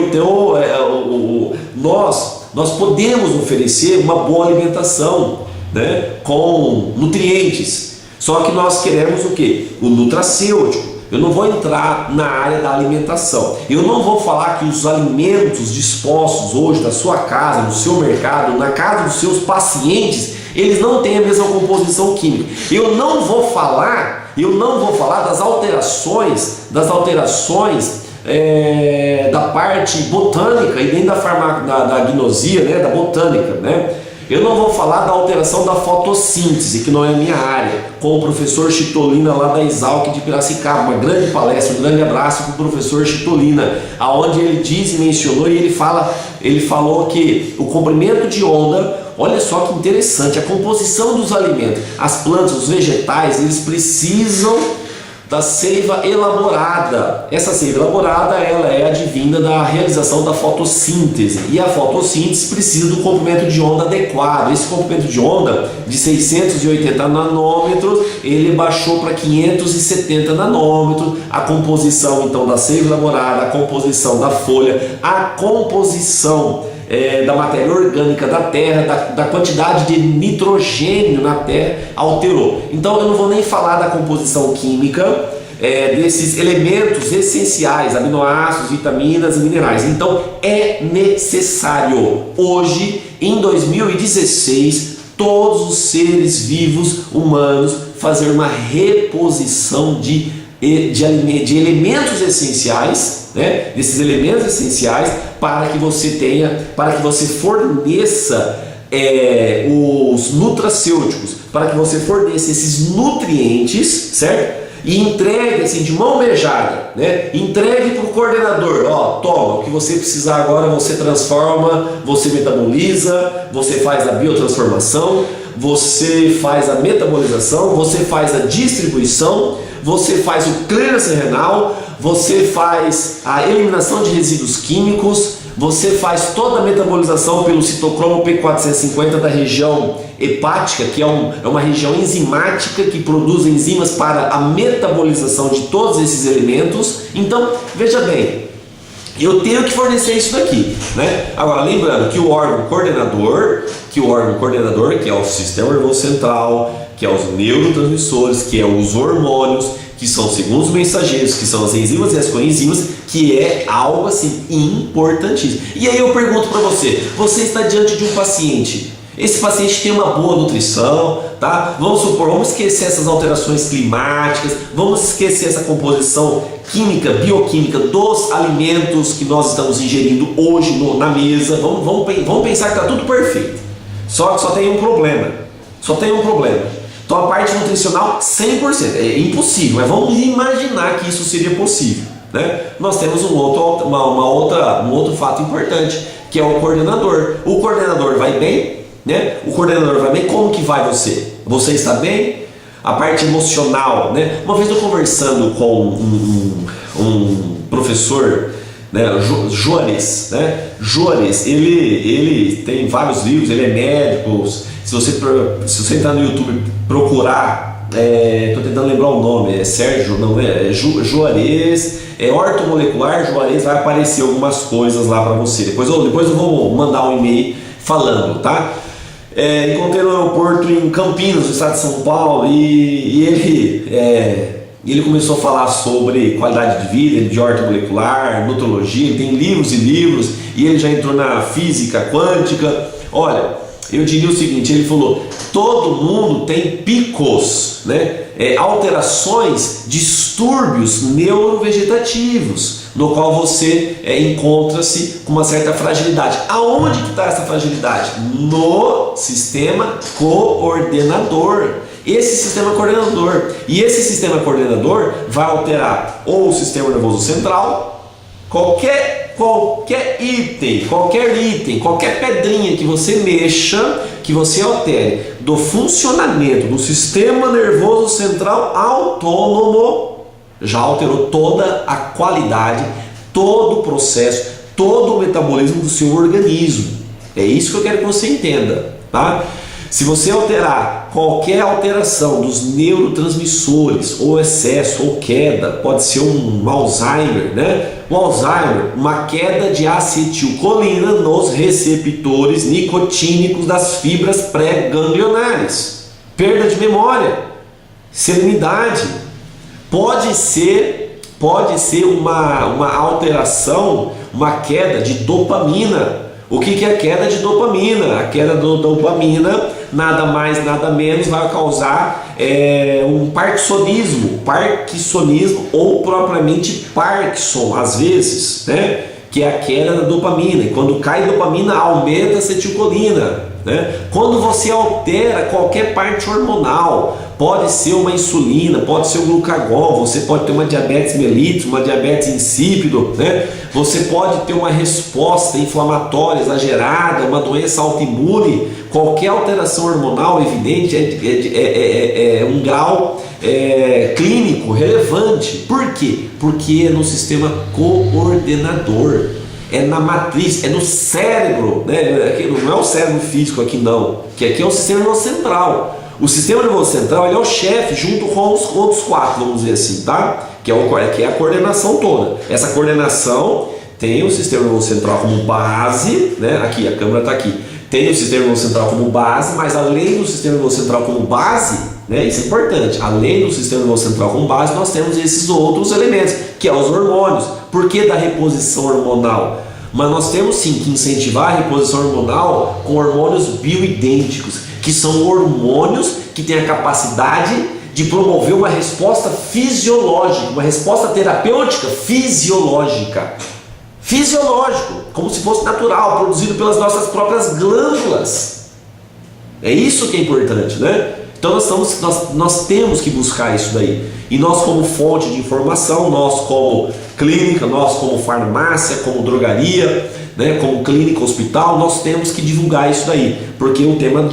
nós podemos oferecer uma boa alimentação, né, com nutrientes, só que nós queremos o quê? O nutracêutico. Eu não vou entrar na área da alimentação. Eu não vou falar que os alimentos dispostos hoje na sua casa, no seu mercado, na casa dos seus pacientes, eles não têm a mesma composição química. Eu não vou falar das alterações da parte botânica e nem da gnosia, né, da botânica, né? Eu não vou falar da alteração da fotossíntese, que não é a minha área, com o professor Chitolina lá da Exalc de Piracicaba. Uma grande palestra, um grande abraço para o professor Chitolina, aonde ele diz e mencionou, e ele falou que o comprimento de onda, olha só que interessante, a composição dos alimentos. As plantas, os vegetais, eles precisam da seiva elaborada. Essa seiva elaborada, ela é advinda da realização da fotossíntese, e a fotossíntese precisa do comprimento de onda adequado. Esse comprimento de onda de 680 nanômetros, ele baixou para 570 nanômetros. A composição então da seiva elaborada, a composição da folha, a composição da matéria orgânica da terra, da quantidade de nitrogênio na terra alterou. Então eu não vou nem falar da composição química desses elementos essenciais, aminoácidos, vitaminas e minerais. Então é necessário hoje, em 2016, todos os seres vivos humanos fazer uma reposição de elementos essenciais, né? Desses elementos essenciais, para que você forneça os nutracêuticos, para que você forneça esses nutrientes, certo? E entregue assim de mão beijada, né? Entregue para o coordenador, toma, o que você precisar agora você transforma, você metaboliza, você faz a biotransformação, você faz a metabolização, você faz a distribuição, você faz o clearance renal, você faz a eliminação de resíduos químicos, você faz toda a metabolização pelo citocromo P450 da região hepática, que é uma região enzimática que produz enzimas para a metabolização de todos esses elementos. Então, veja bem, eu tenho que fornecer isso daqui, né? Agora, lembrando que o órgão coordenador, que é o sistema nervoso central, que é os neurotransmissores, que é os hormônios, que são segundo os mensageiros, que são as enzimas e as coenzimas, que é algo assim importantíssimo. E aí eu pergunto para você está diante de um paciente, esse paciente tem uma boa nutrição, tá? Vamos esquecer essas alterações climáticas, vamos esquecer essa composição química, bioquímica dos alimentos que nós estamos ingerindo hoje na mesa, vamos pensar que está tudo perfeito, só que só tem um problema. Então a parte nutricional 100%, é impossível, mas vamos imaginar que isso seria possível, né? Nós temos um outro fato importante, que é o coordenador. O coordenador vai bem, né? Como que vai você? Você está bem? A parte emocional, né? Uma vez eu conversando com um professor, né, Juarez, né? Juarez, ele tem vários livros, ele é médico. Se você entrar no YouTube procurar, estou tentando lembrar o nome, Juarez, ortomolecular Juarez, vai aparecer algumas coisas lá para você. Depois eu vou mandar um e-mail falando, tá? Encontrei no aeroporto em Campinas, no estado de São Paulo, e ele começou a falar sobre qualidade de vida, de ortomolecular, nutrologia. Ele tem livros e livros, e ele já entrou na física quântica. Olha, eu diria o seguinte, ele falou, todo mundo tem picos, né? Alterações, distúrbios neurovegetativos, no qual você encontra-se com uma certa fragilidade. Aonde que está essa fragilidade? No sistema coordenador. Esse sistema coordenador. E esse sistema coordenador vai alterar ou o sistema nervoso central, qualquer item, qualquer pedrinha que você mexa, que você altere do funcionamento do sistema nervoso central autônomo, já alterou toda a qualidade, todo o processo, todo o metabolismo do seu organismo. É isso que eu quero que você entenda, tá? Se você alterar qualquer alteração dos neurotransmissores, ou excesso, ou queda, pode ser um Alzheimer, né? O Alzheimer, uma queda de acetilcolina nos receptores nicotínicos das fibras pré-ganglionares, perda de memória, serenidade, pode ser uma alteração, uma queda de dopamina. O que é a queda de dopamina? A queda da dopamina, nada mais, nada menos, vai causar um parkinsonismo ou propriamente Parkinson, às vezes, né? Que é a queda da dopamina. E quando cai dopamina, aumenta a acetilcolina. né? Quando você altera qualquer parte hormonal, pode ser uma insulina, pode ser o glucagon, você pode ter uma diabetes mellitus, uma diabetes insípido, né? Você pode ter uma resposta inflamatória exagerada, uma doença autoimune. Qualquer alteração hormonal evidente é um grau clínico relevante. Por quê? Porque é no sistema coordenador, é na matriz, é no cérebro, né? Não é o cérebro físico aqui não, que aqui é o sistema nervoso central. O sistema nervoso central, ele é o chefe junto com os outros quatro, vamos dizer assim, tá? Que é a coordenação toda. Essa coordenação tem o sistema nervoso central como base, né? Aqui, a câmera está aqui. Tem o sistema nervoso central como base, mas além do sistema nervoso central como base, né? Isso é importante. Além do sistema nervoso central como base, nós temos esses outros elementos, que é os hormônios. Por que da reposição hormonal? Mas nós temos sim que incentivar a reposição hormonal com hormônios bioidênticos, que são hormônios que têm a capacidade de promover uma resposta fisiológica, uma resposta terapêutica fisiológica. Fisiológico, como se fosse natural, produzido pelas nossas próprias glândulas. É isso que é importante, né? Então nós temos que buscar isso daí. E nós como fonte de informação, nós como clínica, nós como farmácia, como drogaria, né, como clínica, hospital, nós temos que divulgar isso daí. Porque o tema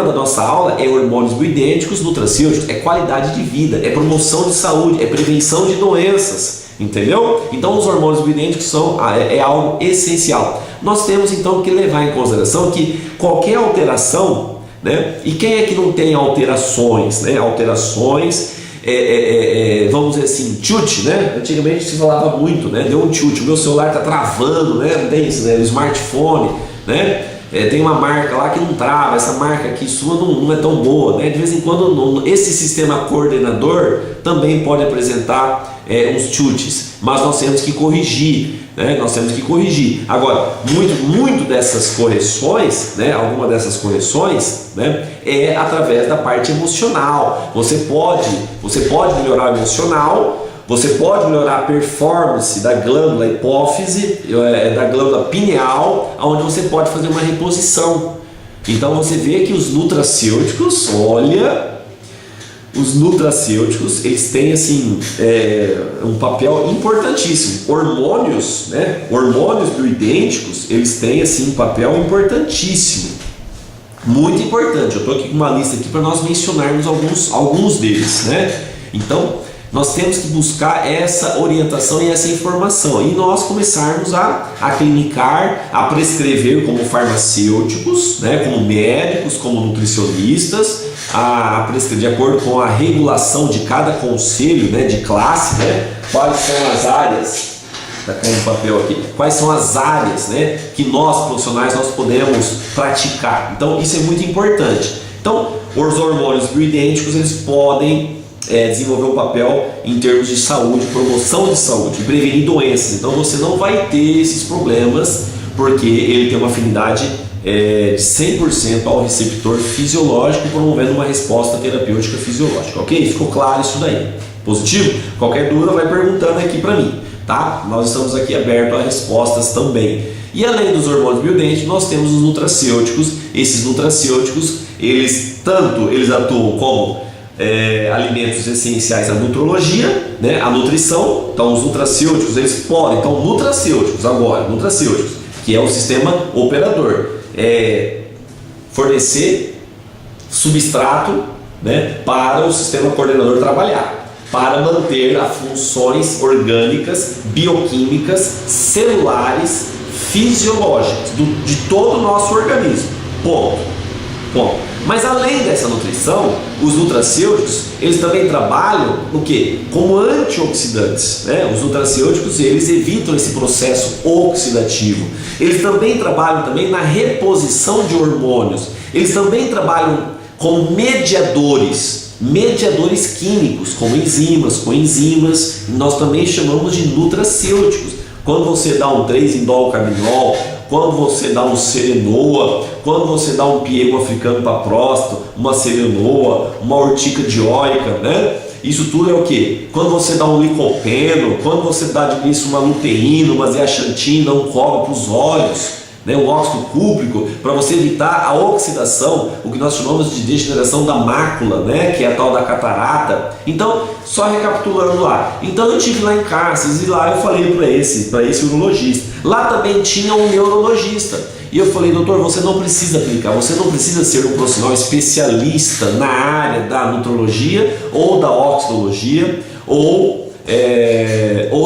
da nossa aula é hormônios bioidênticos, nutracêuticos, é qualidade de vida, é promoção de saúde, é prevenção de doenças. Entendeu? Então os hormônios bioidênticos é algo essencial. Nós temos então que levar em consideração que qualquer alteração, né? E quem é que não tem alterações, né? Alterações, vamos dizer assim, chute, né? Antigamente se falava muito, né? Deu um chute, o meu celular está travando, né? Não tem isso, né? O smartphone, né? Tem uma marca lá que não trava, essa marca aqui sua não é tão boa, né? De vez em quando esse sistema coordenador também pode apresentar uns chutes, mas nós temos que corrigir, né? Nós temos que corrigir. Agora, muito dessas correções, né? Alguma dessas correções, né? É através da parte emocional. Você pode melhorar o emocional. Você pode melhorar a performance da glândula hipófise, da glândula pineal, onde você pode fazer uma reposição. Então você vê que os nutracêuticos, eles têm assim, um papel importantíssimo. Hormônios, né? Hormônios bioidênticos, eles têm assim, um papel importantíssimo. Muito importante. Eu estou aqui com uma lista aqui para nós mencionarmos alguns deles, né? Então, nós temos que buscar essa orientação e essa informação e nós começarmos a clinicar, a prescrever como farmacêuticos, né, como médicos, como nutricionistas, a prescrever de acordo com a regulação de cada conselho, né, de classe, né, quais são as áreas, está caindo papel aqui, quais são as áreas, né, que nós profissionais nós podemos praticar. Então isso é muito importante. Então os hormônios bioidênticos eles podem desenvolver um papel em termos de saúde, promoção de saúde, de prevenir doenças. Então você não vai ter esses problemas porque ele tem uma afinidade de 100% ao receptor fisiológico, promovendo uma resposta terapêutica fisiológica. Ok? Ficou claro isso daí? Positivo? Qualquer dúvida vai perguntando aqui para mim, tá? Nós estamos aqui abertos a respostas também. E além dos hormônios bioidênticos, nós temos os nutracêuticos. Esses nutracêuticos, eles atuam como alimentos essenciais à nutrologia, né, à nutrição. Então os nutracêuticos eles podem, então nutracêuticos, que é o sistema operador, fornecer substrato, né, para o sistema coordenador trabalhar, para manter as funções orgânicas, bioquímicas, celulares, fisiológicas de todo o nosso organismo. Ponto. Mas além dessa nutrição, os nutracêuticos, eles também trabalham no quê? Como antioxidantes, né? Os nutracêuticos, eles evitam esse processo oxidativo. Eles também trabalham na reposição de hormônios. Eles também trabalham como mediadores químicos, como enzimas, coenzimas. Nós também chamamos de nutracêuticos. Quando você dá um 3-indol-carbinol, quando você dá um Serenoa, quando você dá um piego africano para próstata, uma Serenoa, uma urtica dioica, né? Isso tudo é o que? Quando você dá um licopeno, quando você dá de início uma luteína, uma zeaxantina, um cobre para os olhos, né, o óxido cúprico, para você evitar a oxidação, o que nós chamamos de degeneração da mácula, né, que é a tal da catarata. Então, só recapitulando lá, então eu tive lá em Cáceres e lá eu falei para esse urologista. Lá também tinha um neurologista. E eu falei, doutor, você não precisa aplicar, você não precisa ser um profissional especialista na área da nutrologia ou da oxidologia ou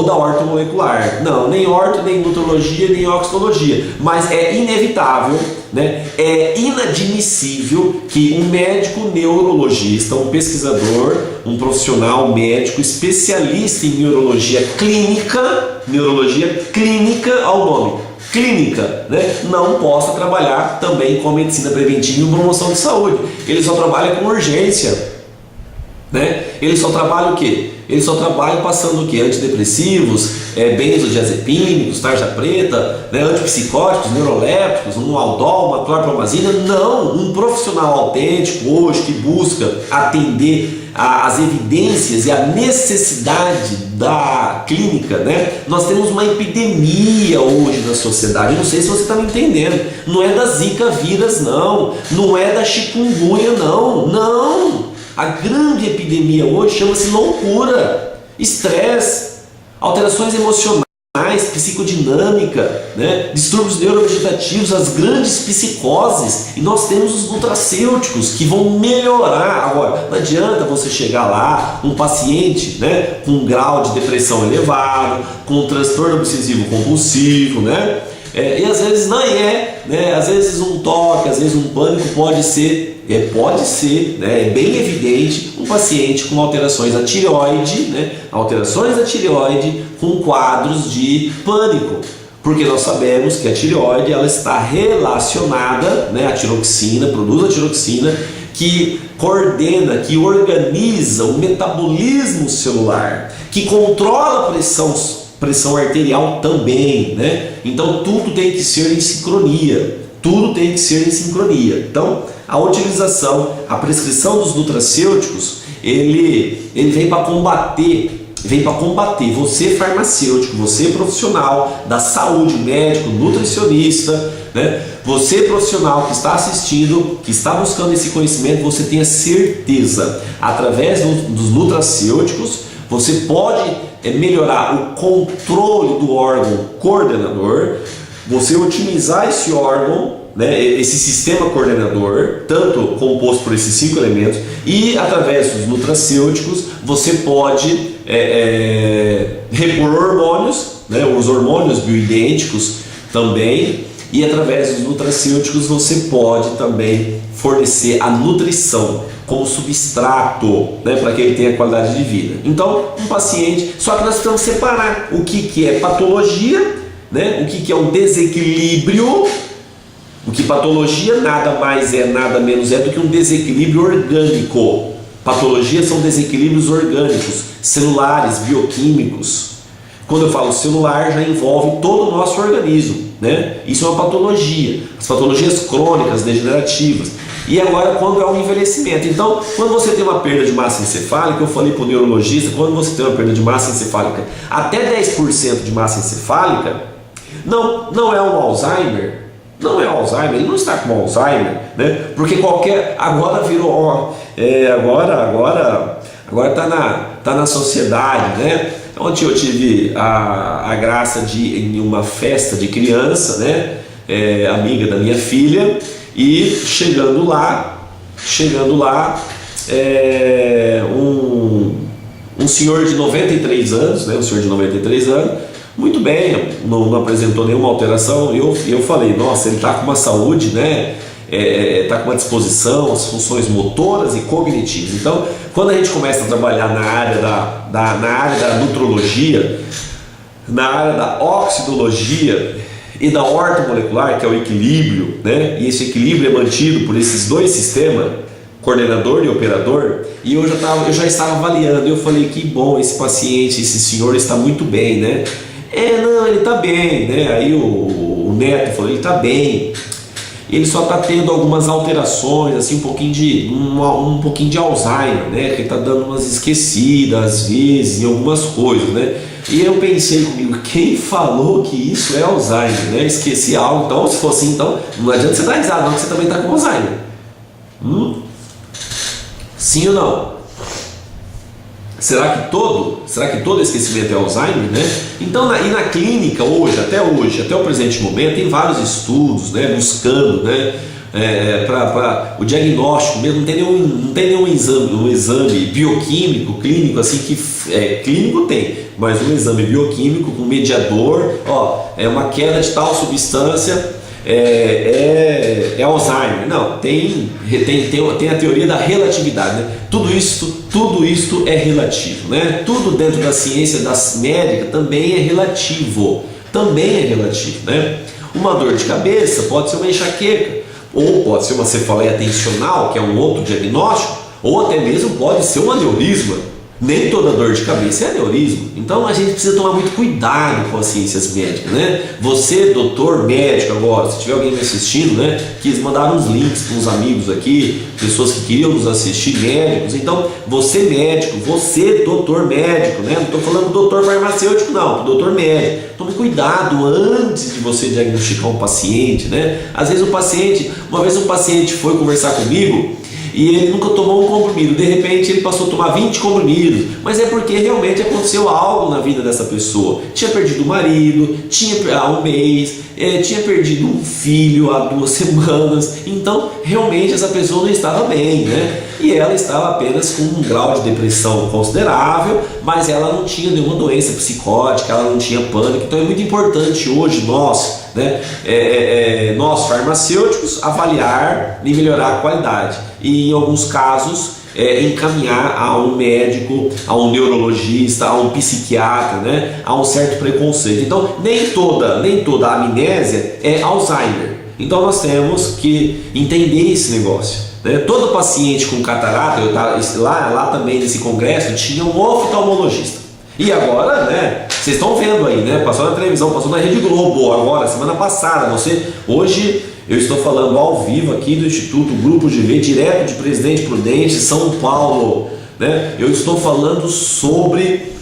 da ortomolecular. Não, nem orto, nem nutrologia, nem oxidologia. Mas é inevitável, né? É inadmissível que um médico neurologista, um pesquisador, um profissional médico especialista em neurologia clínica ao nome, clínica, né, não possa trabalhar também com medicina preventiva e promoção de saúde. Ele só trabalha com urgência, né? Ele só trabalha o quê? Ele só trabalha passando o quê? Antidepressivos, benzodiazepínicos, tarja preta, né? Antipsicóticos, neurolépticos, um Aldol, uma clorpromazina. Não, um profissional autêntico hoje que busca atender as evidências e a necessidade da clínica, né? Nós temos uma epidemia hoje na sociedade. Eu não sei se você está me entendendo. Não é da Zika vírus, não é da chikungunya, não. A grande epidemia hoje chama-se loucura, estresse, alterações emocionais, psicodinâmica, né? Distúrbios neurovegetativos, as grandes psicoses. E nós temos os nutracêuticos que vão melhorar. Agora, não adianta você chegar lá, um paciente, né, com um grau de depressão elevado, com um transtorno obsessivo compulsivo, né? E às vezes não é, né? Às vezes um toque, às vezes um pânico pode ser, né? É bem evidente um paciente com alterações da tireoide, né? Alterações da tireoide com quadros de pânico, porque nós sabemos que a tireoide ela está relacionada, né? A tiroxina, produz a tiroxina que coordena, que organiza o metabolismo celular, que controla a pressão arterial também, né? Então tudo tem que ser em sincronia, Então a utilização, a prescrição dos nutracêuticos, ele vem para combater, você farmacêutico, você profissional da saúde, médico, nutricionista, né? Você profissional que está assistindo, que está buscando esse conhecimento, você tenha certeza, através dos nutracêuticos, você pode melhorar o controle do órgão coordenador, você otimizar esse órgão, né, esse sistema coordenador, tanto composto por esses 5 elementos, e através dos nutracêuticos você pode repor hormônios, né, os hormônios bioidênticos também, e através dos nutracêuticos você pode também fornecer a nutrição como substrato, né, para que ele tenha qualidade de vida. Então, um paciente, só que nós precisamos separar o que é patologia, né, o que é um desequilíbrio. O que patologia nada mais é, nada menos é do que um desequilíbrio orgânico. Patologias são desequilíbrios orgânicos, celulares, bioquímicos. Quando eu falo celular, já envolve todo o nosso organismo, né? Isso é uma patologia. As patologias crônicas, degenerativas. E agora, quando é o envelhecimento. Então, quando você tem uma perda de massa encefálica, eu falei para o neurologista, quando você tem uma perda de massa encefálica até 10% de massa encefálica, não é um Alzheimer. Não é Alzheimer, ele não está com Alzheimer, né? Porque agora virou, agora tá na sociedade, né? Ontem eu tive a graça de ir em uma festa de criança, né? Amiga da minha filha, e chegando lá, um senhor de 93 anos, né? Muito bem, não apresentou nenhuma alteração. Eu falei, nossa, ele está com uma saúde, né? Está com uma disposição, as funções motoras e cognitivas. Então, quando a gente começa a trabalhar na área da nutrologia, na área da oxidologia e da ortomolecular, que é o equilíbrio, né? E esse equilíbrio é mantido por esses dois sistemas, coordenador e operador, e eu já estava avaliando. Eu falei, que bom, esse paciente, esse senhor está muito bem, né? Não, ele está bem, né? Aí o neto falou, ele está bem, ele só está tendo algumas alterações, assim, um pouquinho de Alzheimer, né? Que ele está dando umas esquecidas às vezes em algumas coisas, né? E eu pensei comigo, quem falou que isso é Alzheimer, né? Esqueci algo, então se for assim, então não adianta você dar risada, não, que você também está com Alzheimer. Sim ou não? Será que todo esquecimento é Alzheimer, né? Então, na clínica hoje, até o presente momento, tem vários estudos, né, buscando, né, para o diagnóstico mesmo. Não tem nenhum exame bioquímico, clínico, assim, clínico tem, mas um exame bioquímico com mediador, é uma queda de tal substância, é Alzheimer. Não, tem a teoria da relatividade, né? Tudo isto é relativo, né? Tudo dentro da ciência médica também é relativo, né? Uma dor de cabeça pode ser uma enxaqueca, ou pode ser uma cefaleia tensional, que é um outro diagnóstico, ou até mesmo pode ser um aneurisma. Nem toda dor de cabeça é aneurisma. Então a gente precisa tomar muito cuidado com as ciências médicas, né? Você, doutor médico, agora, se tiver alguém me assistindo, né, que eles mandaram uns links para uns amigos aqui, pessoas que queriam nos assistir, médicos. Então, você médico, você doutor médico, né? Não estou falando doutor farmacêutico, não, doutor médico. Tome cuidado antes de você diagnosticar um paciente, né? Às vezes uma vez um paciente foi conversar comigo e ele nunca tomou um comprimido, de repente ele passou a tomar 20 comprimidos, mas é porque realmente aconteceu algo na vida dessa pessoa. Tinha perdido o marido, há um mês, tinha perdido um filho há 2 semanas, então realmente essa pessoa não estava bem, né? E ela estava apenas com um grau de depressão considerável, mas ela não tinha nenhuma doença psicótica, ela não tinha pânico. Então é muito importante hoje nós, né, nós farmacêuticos, avaliar e melhorar a qualidade, e em alguns casos encaminhar a um médico, a um neurologista, a um psiquiatra, né, a um certo preconceito. Então nem toda amnésia é Alzheimer. Então nós temos que entender esse negócio, né? Todo paciente com catarata, lá também nesse congresso tinha um oftalmologista. E agora, né, vocês estão vendo aí, né, passou na televisão, passou na Rede Globo agora, semana passada. Hoje eu estou falando ao vivo aqui do Instituto Grupo GV, direto de Presidente Prudente, São Paulo, né? Eu estou falando sobre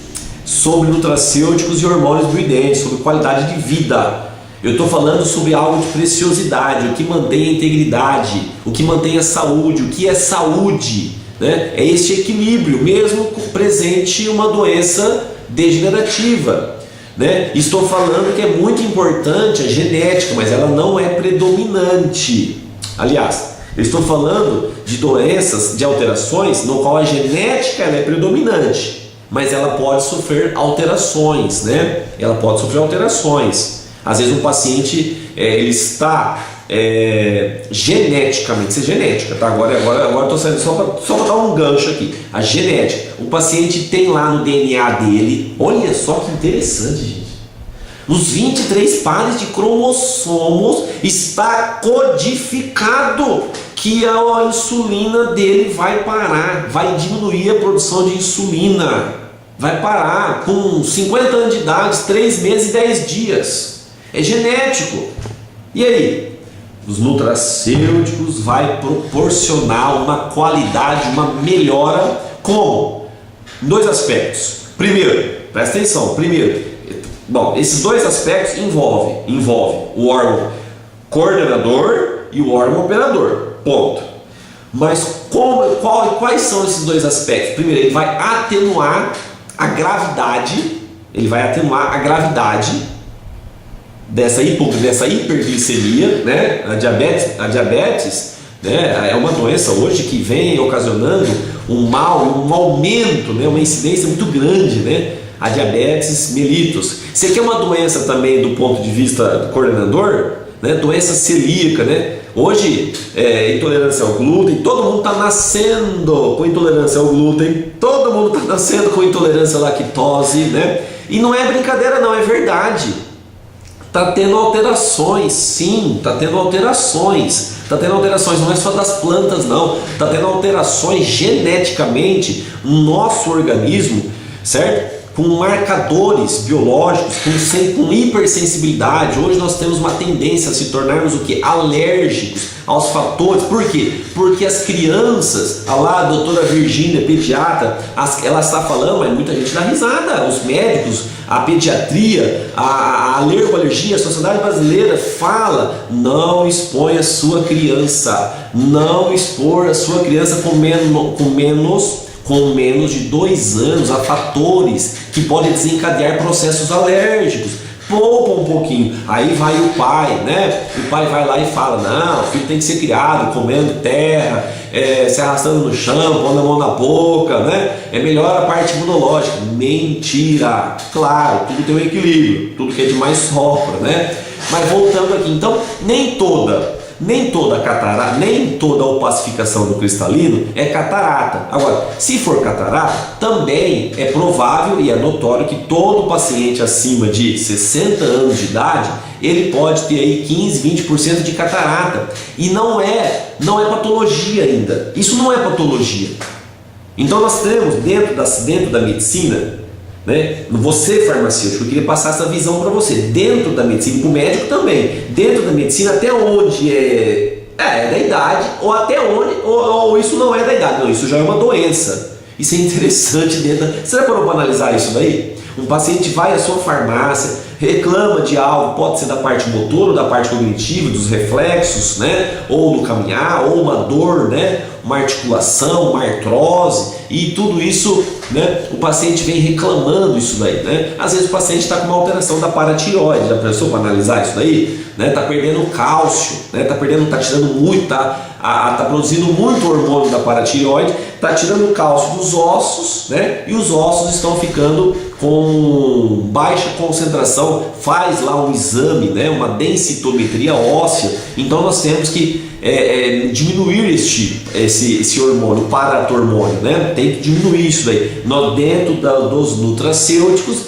nutracêuticos e hormônios bioidênticos, sobre qualidade de vida. Eu estou falando sobre algo de preciosidade, o que mantém a integridade, o que mantém a saúde, o que é saúde, né? É este equilíbrio, mesmo presente uma doença degenerativa, né? Estou falando que é muito importante a genética, mas ela não é predominante. Aliás, eu estou falando de doenças, de alterações no qual a genética ela é predominante, mas ela pode sofrer alterações, né? Ela pode sofrer alterações. Às vezes um paciente ele está geneticamente, isso é genética, tá? Agora estou saindo só para dar um gancho aqui. A genética, o paciente tem lá no DNA dele, olha só que interessante, gente. Nos 23 pares de cromossomos está codificado que a insulina dele vai parar, vai diminuir a produção de insulina, vai parar com 50 anos de idade, 3 meses e 10 dias. É genético. E aí? Os nutracêuticos vai proporcionar uma qualidade, uma melhora. Como? 2 aspectos. Primeiro, presta atenção. Esses 2 aspectos envolvem o órgão coordenador e o órgão operador. Ponto. Mas quais são esses 2 aspectos? Primeiro, ele vai atenuar a gravidade. Dessa hiperglicemia, né? A diabetes, né, é uma doença hoje que vem ocasionando um aumento, né, uma incidência muito grande, né? A diabetes mellitus. Isso aqui é uma doença também do ponto de vista do coordenador, né? Doença celíaca, né? Hoje, intolerância ao glúten, todo mundo está nascendo com intolerância ao glúten, todo mundo está nascendo com intolerância à lactose, né? E não é brincadeira não, é verdade. Está tendo alterações, sim, está tendo alterações, não é só das plantas não, está tendo alterações geneticamente no nosso organismo, certo? Com marcadores biológicos, com hipersensibilidade. Hoje nós temos uma tendência a se tornarmos o que? Alérgicos aos fatores. Por quê? Porque as crianças, lá a doutora Virgínia, pediatra, ela está falando, mas muita gente dá risada, os médicos, a pediatria, a alergoalergia, a Sociedade Brasileira fala: não expõe a sua criança, não expor a sua criança com menos de 2 anos a fatores que podem desencadear processos alérgicos. Poupa um pouquinho, aí vai o pai, né? O pai vai lá e fala: não, o filho tem que ser criado comendo terra, se arrastando no chão, pondo a mão na boca, né? É melhor a parte imunológica. Mentira! Claro, tudo tem um equilíbrio, tudo que é demais sopra, né? Mas voltando aqui, então, nem toda catarata, nem toda opacificação do cristalino é catarata. Agora, se for catarata, também é provável e é notório que todo paciente acima de 60 anos de idade, ele pode ter aí 15, 20% de catarata. E não é patologia ainda. Isso não é patologia. Então nós temos dentro da medicina, né? Você farmacêutico, eu queria passar essa visão para você, dentro da medicina, para o médico também, dentro da medicina, até onde é da idade, ou até onde, ou isso não é da idade, não, isso já é uma doença. Isso é interessante Você já parou para analisar isso daí? Um paciente vai à sua farmácia, reclama de algo, pode ser da parte motora, ou da parte cognitiva, dos reflexos, né? Ou do caminhar, ou uma dor, né? Uma articulação, uma artrose, e tudo isso, né? O paciente vem reclamando isso daí, né? Às vezes o paciente está com uma alteração da paratireoide, já pensou para analisar isso daí? Né? Tá perdendo cálcio, né? Tá tirando muito, tá produzindo muito hormônio da paratireoide, tá tirando cálcio dos ossos, né? E os ossos estão ficando com baixa concentração. Faz lá um exame, né? Uma densitometria óssea. Então nós temos que diminuir esse hormônio, o paratormônio, né? Tem que diminuir isso daí. Dos nutracêuticos,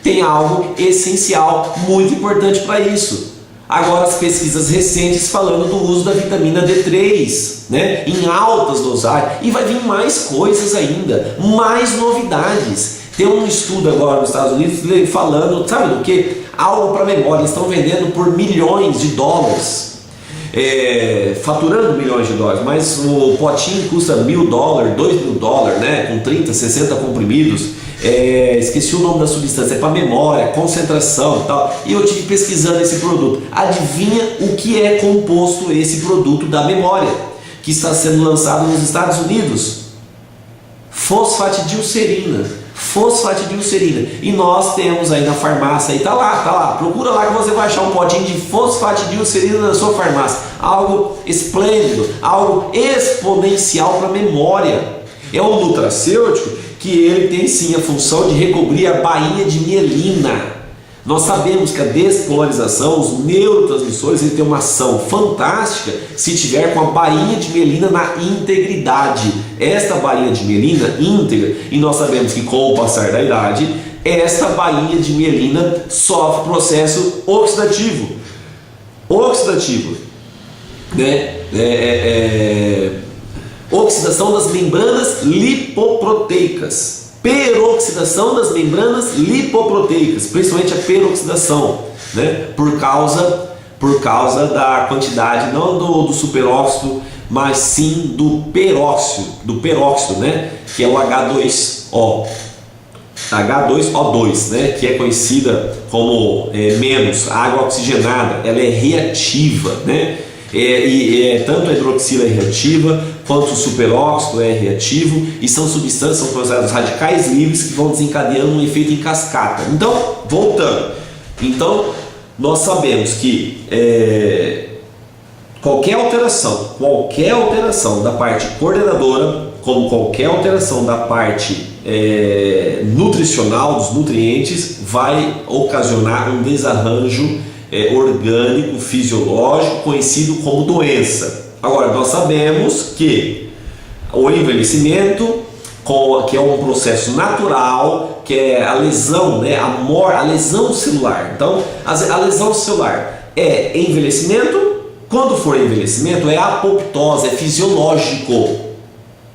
tem algo essencial, muito importante para isso. Agora, as pesquisas recentes falando do uso da vitamina D3, né, em altas dosagens, e vai vir mais coisas ainda, mais novidades. Tem um estudo agora nos Estados Unidos falando, sabe do que? Algo para memória. Eles estão vendendo por milhões de dólares, faturando milhões de dólares, mas o potinho custa $1.000, $2.000, né, com 30, 60 comprimidos. Esqueci o nome da substância, é para memória, concentração e tal, e eu tive pesquisando esse produto. Adivinha o que é composto esse produto da memória, que está sendo lançado nos Estados Unidos? Fosfatidilcerina. E nós temos aí na farmácia, e tá lá, procura lá que você vai achar um potinho de fosfatidilcerina na sua farmácia. Algo esplêndido, algo exponencial para memória. É um nutracêutico que ele tem sim a função de recobrir a bainha de mielina. Nós sabemos que a despolarização, os neurotransmissores, ele tem uma ação fantástica se tiver com a bainha de mielina na integridade. Esta bainha de mielina íntegra, e nós sabemos que com o passar da idade, esta bainha de mielina sofre processo oxidativo, né? Oxidação das membranas lipoproteicas, peroxidação das membranas lipoproteicas, principalmente a peroxidação, né? Por causa da quantidade, não do superóxido, mas sim do peróxido, né? Que é o H2O. H2O2, né? Que é conhecida como menos água oxigenada. Ela é reativa, né? Tanto a hidroxila é reativa, quanto o superóxido é reativo, e são substâncias, são considerados radicais livres que vão desencadeando um efeito em cascata. Então, voltando, nós sabemos que qualquer alteração da parte coordenadora, como qualquer alteração da parte nutricional, dos nutrientes, vai ocasionar um desarranjo orgânico, fisiológico, conhecido como doença. Agora, nós sabemos que o envelhecimento, que é um processo natural, que é a lesão, né, a lesão celular. Então, a lesão celular é envelhecimento. Quando for envelhecimento, é apoptose, é fisiológico.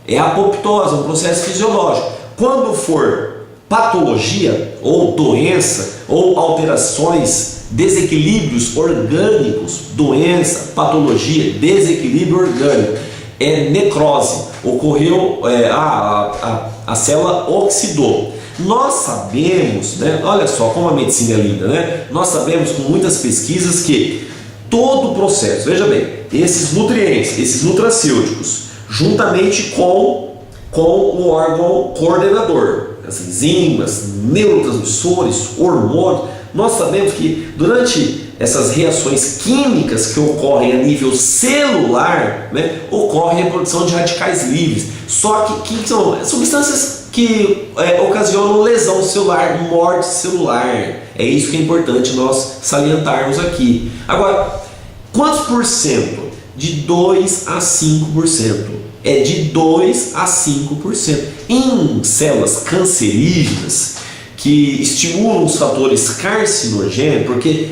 É apoptose, é um processo fisiológico. Quando for patologia, ou doença, ou alterações, desequilíbrios orgânicos, doença, patologia, desequilíbrio orgânico, é necrose. Ocorreu, a célula oxidou. Nós sabemos, né, olha só como a medicina é linda, né? Nós sabemos com muitas pesquisas que todo o processo, veja bem, esses nutrientes, esses nutracêuticos, juntamente com o órgão coordenador, as enzimas, neurotransmissores, hormônios, nós sabemos que durante essas reações químicas que ocorrem a nível celular, né, ocorre a produção de radicais livres. Só que são substâncias que ocasionam lesão celular, morte celular. É isso que é importante nós salientarmos aqui. Agora, quantos por cento? De 2 a 5%. É de 2 a 5%. Em células cancerígenas que estimulam os fatores carcinogênicos, porque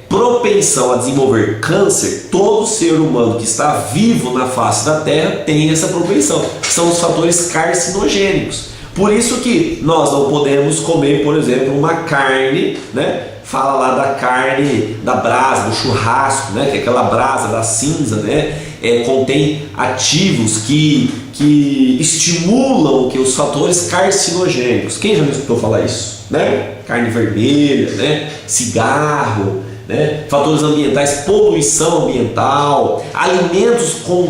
propensão a desenvolver câncer, todo ser humano que está vivo na face da Terra tem essa propensão, que são os fatores carcinogênicos. Por isso que nós não podemos comer, por exemplo, uma carne, né? Fala lá da carne da brasa, do churrasco, né? Que é aquela brasa da cinza, né? Contém ativos que estimulam os fatores carcinogênicos. Quem já me escutou falar isso? Né? Carne vermelha, né? Cigarro, né? Fatores ambientais, poluição ambiental, alimentos com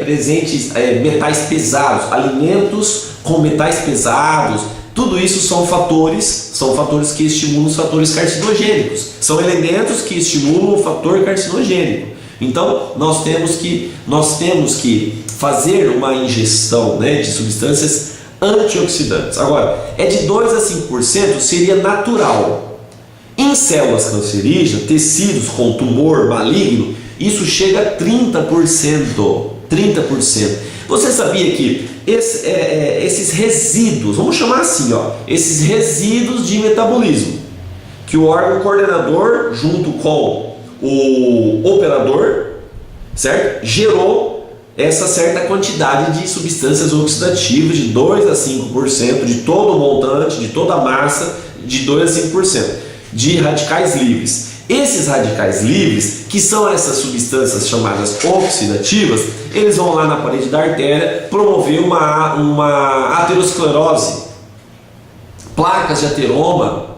presentes metais pesados, alimentos com metais pesados. Tudo isso são fatores que estimulam os fatores carcinogênicos. São elementos que estimulam o fator carcinogênico. Então, nós temos que fazer uma ingestão, né, de substâncias antioxidantes. Agora, de 2 a 5% seria natural. Em células cancerígenas, tecidos com tumor maligno, isso chega a 30%. 30%. Você sabia que esses resíduos, vamos chamar assim, esses resíduos de metabolismo, que o órgão coordenador, junto com o operador, certo? Gerou essa certa quantidade de substâncias oxidativas de 2 a 5% de todo o montante, de toda a massa, de 2 a 5% de radicais livres. Esses radicais livres, que são essas substâncias chamadas oxidativas, eles vão lá na parede da artéria promover uma aterosclerose, placas de ateroma.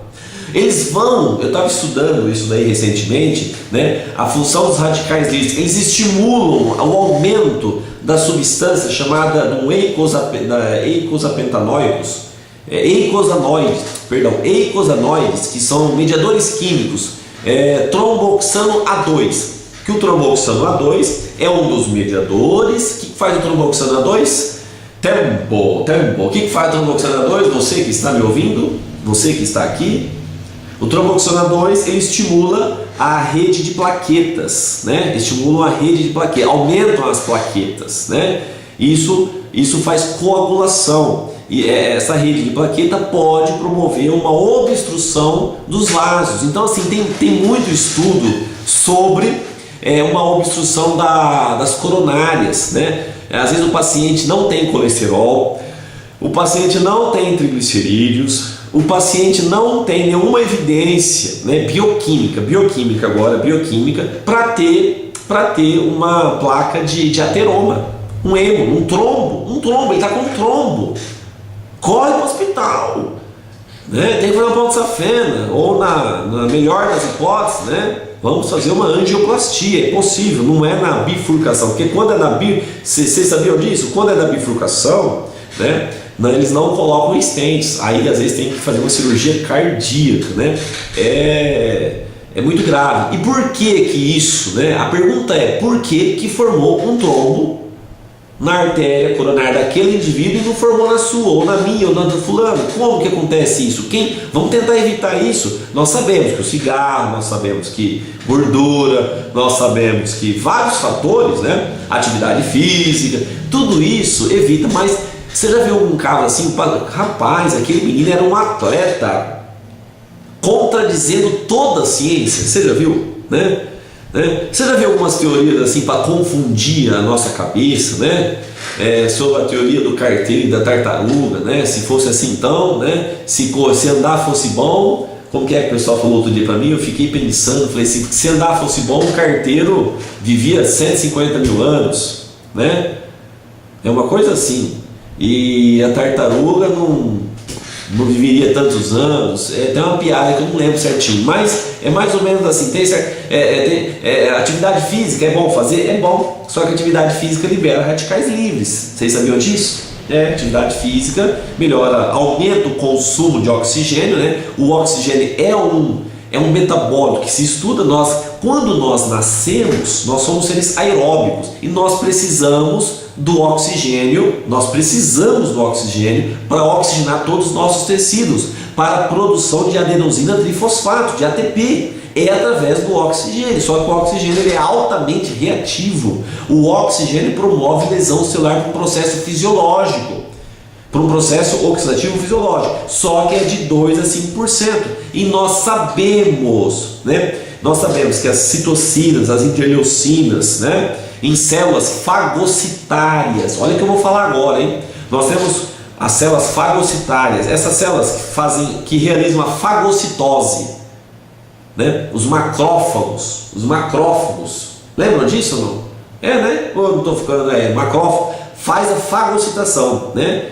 Eles vão, eu estava estudando isso daí recentemente, né? A função dos radicais livres, eles estimulam o aumento da substância chamada eicosanoides, que são mediadores químicos, tromboxano A2, que o tromboxano A2 é um dos mediadores. O que faz o tromboxano A2? Tempo. O que faz o tromboxano A2? Você que está me ouvindo, você que está aqui, o tromboxano A2 ele estimula a rede de plaquetas, né? Estimulam a rede de plaquetas, aumentam as plaquetas, né? Isso faz coagulação. E essa rede de plaqueta pode promover uma obstrução dos vasos. Então, assim, tem muito estudo sobre uma obstrução das coronárias, né? Às vezes o paciente não tem colesterol, o paciente não tem triglicerídeos, o paciente não tem nenhuma evidência, né, bioquímica para ter uma placa de ateroma, um êmbolo, um trombo, ele está com um trombo. Corre para o hospital, né? Tem que fazer uma ponto-safena, ou na melhor das hipóteses, né? Vamos fazer uma angioplastia. É possível, não é na bifurcação, porque quando é na vocês sabiam disso? Quando é na bifurcação, né? Eles não colocam stents, aí às vezes tem que fazer uma cirurgia cardíaca, né? É muito grave. E por que isso, né? A pergunta é, por que formou um trombo na artéria coronária daquele indivíduo e não formou na sua, ou na minha, ou na do fulano? Como que acontece isso? Vamos tentar evitar isso. Nós sabemos que o cigarro, nós sabemos que gordura, nós sabemos que vários fatores, né? Atividade física, tudo isso evita. Mas você já viu um caso assim? Rapaz, aquele menino era um atleta, contradizendo toda a ciência. Você já viu, né? Você já viu algumas teorias assim para confundir a nossa cabeça, né? Sobre a teoria do carteiro e da tartaruga, né? Se fosse assim, então, né? Se andar fosse bom, como que o pessoal falou outro dia para mim? Eu fiquei pensando, falei assim: se andar fosse bom, o carteiro vivia 150 mil anos, né? É uma coisa assim. E a tartaruga não viveria tantos anos. Tem uma piada que eu não lembro certinho, mas é mais ou menos assim. Atividade física é bom fazer? É bom, só que atividade física libera radicais livres. Vocês sabiam disso? Atividade física melhora, aumenta o consumo de oxigênio, né? O oxigênio é um metabólito que se estuda. Quando nós nascemos, nós somos seres aeróbicos e nós precisamos do oxigênio para oxigenar todos os nossos tecidos, para a produção de adenosina trifosfato, de ATP, através do oxigênio. Só que o oxigênio ele é altamente reativo. O oxigênio promove lesão celular por um processo fisiológico, por um processo oxidativo fisiológico, só que é de 2 a 5%. E nós sabemos, né? Nós sabemos que as citocinas, as interleucinas, né? Em células fagocitárias, olha o que eu vou falar agora, hein? Nós temos as células fagocitárias, essas células que realizam a fagocitose, né? Os macrófagos, lembram disso ou não? Né? Ou eu não estou ficando, macrófago faz a fagocitação, né?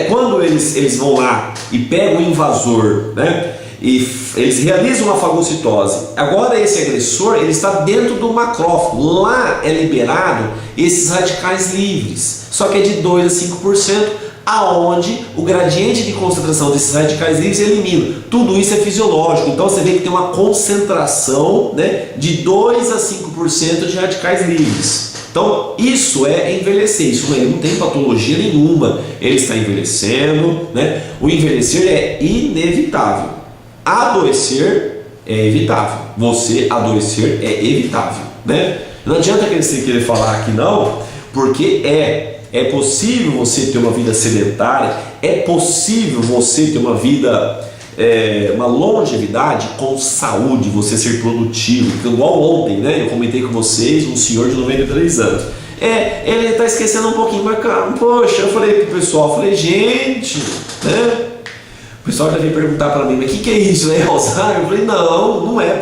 Quando eles vão lá e pegam o invasor, né? E eles realizam uma fagocitose. Agora esse agressor ele está dentro do macrófago. Lá é liberado esses radicais livres, só que é de 2 a 5%, aonde o gradiente de concentração desses radicais livres elimina. Tudo isso é fisiológico. Então você vê que tem uma concentração, né, de 2 a 5% de radicais livres. Então isso é envelhecer, isso não tem patologia nenhuma, ele está envelhecendo, né? O envelhecer é inevitável. Adoecer é evitável. Você adoecer é evitável, né? Não adianta querer falar aqui não, porque é possível você ter uma vida sedentária, é possível você ter uma vida, uma longevidade com saúde, você ser produtivo. Igual ontem, né? Eu comentei com vocês, um senhor de 93 anos. Ele está esquecendo um pouquinho, mas cara, poxa, eu falei pro pessoal, gente, né? O pessoal já veio perguntar para mim, mas o que é isso? É Alzheimer? Eu falei, não é.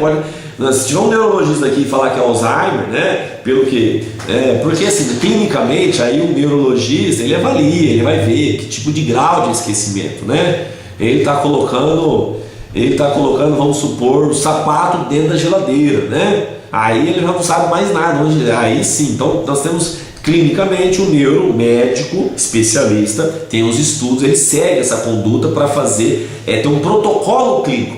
Se tiver um neurologista aqui e falar que é Alzheimer, né? Porque assim, clinicamente, aí o neurologista, ele avalia, ele vai ver que tipo de grau de esquecimento, né? Ele está colocando, vamos supor, o sapato dentro da geladeira, né? Aí ele já não sabe mais nada. Aí sim, então nós temos clinicamente, o neuromédico especialista tem os estudos, ele segue essa conduta para fazer, tem um protocolo clínico,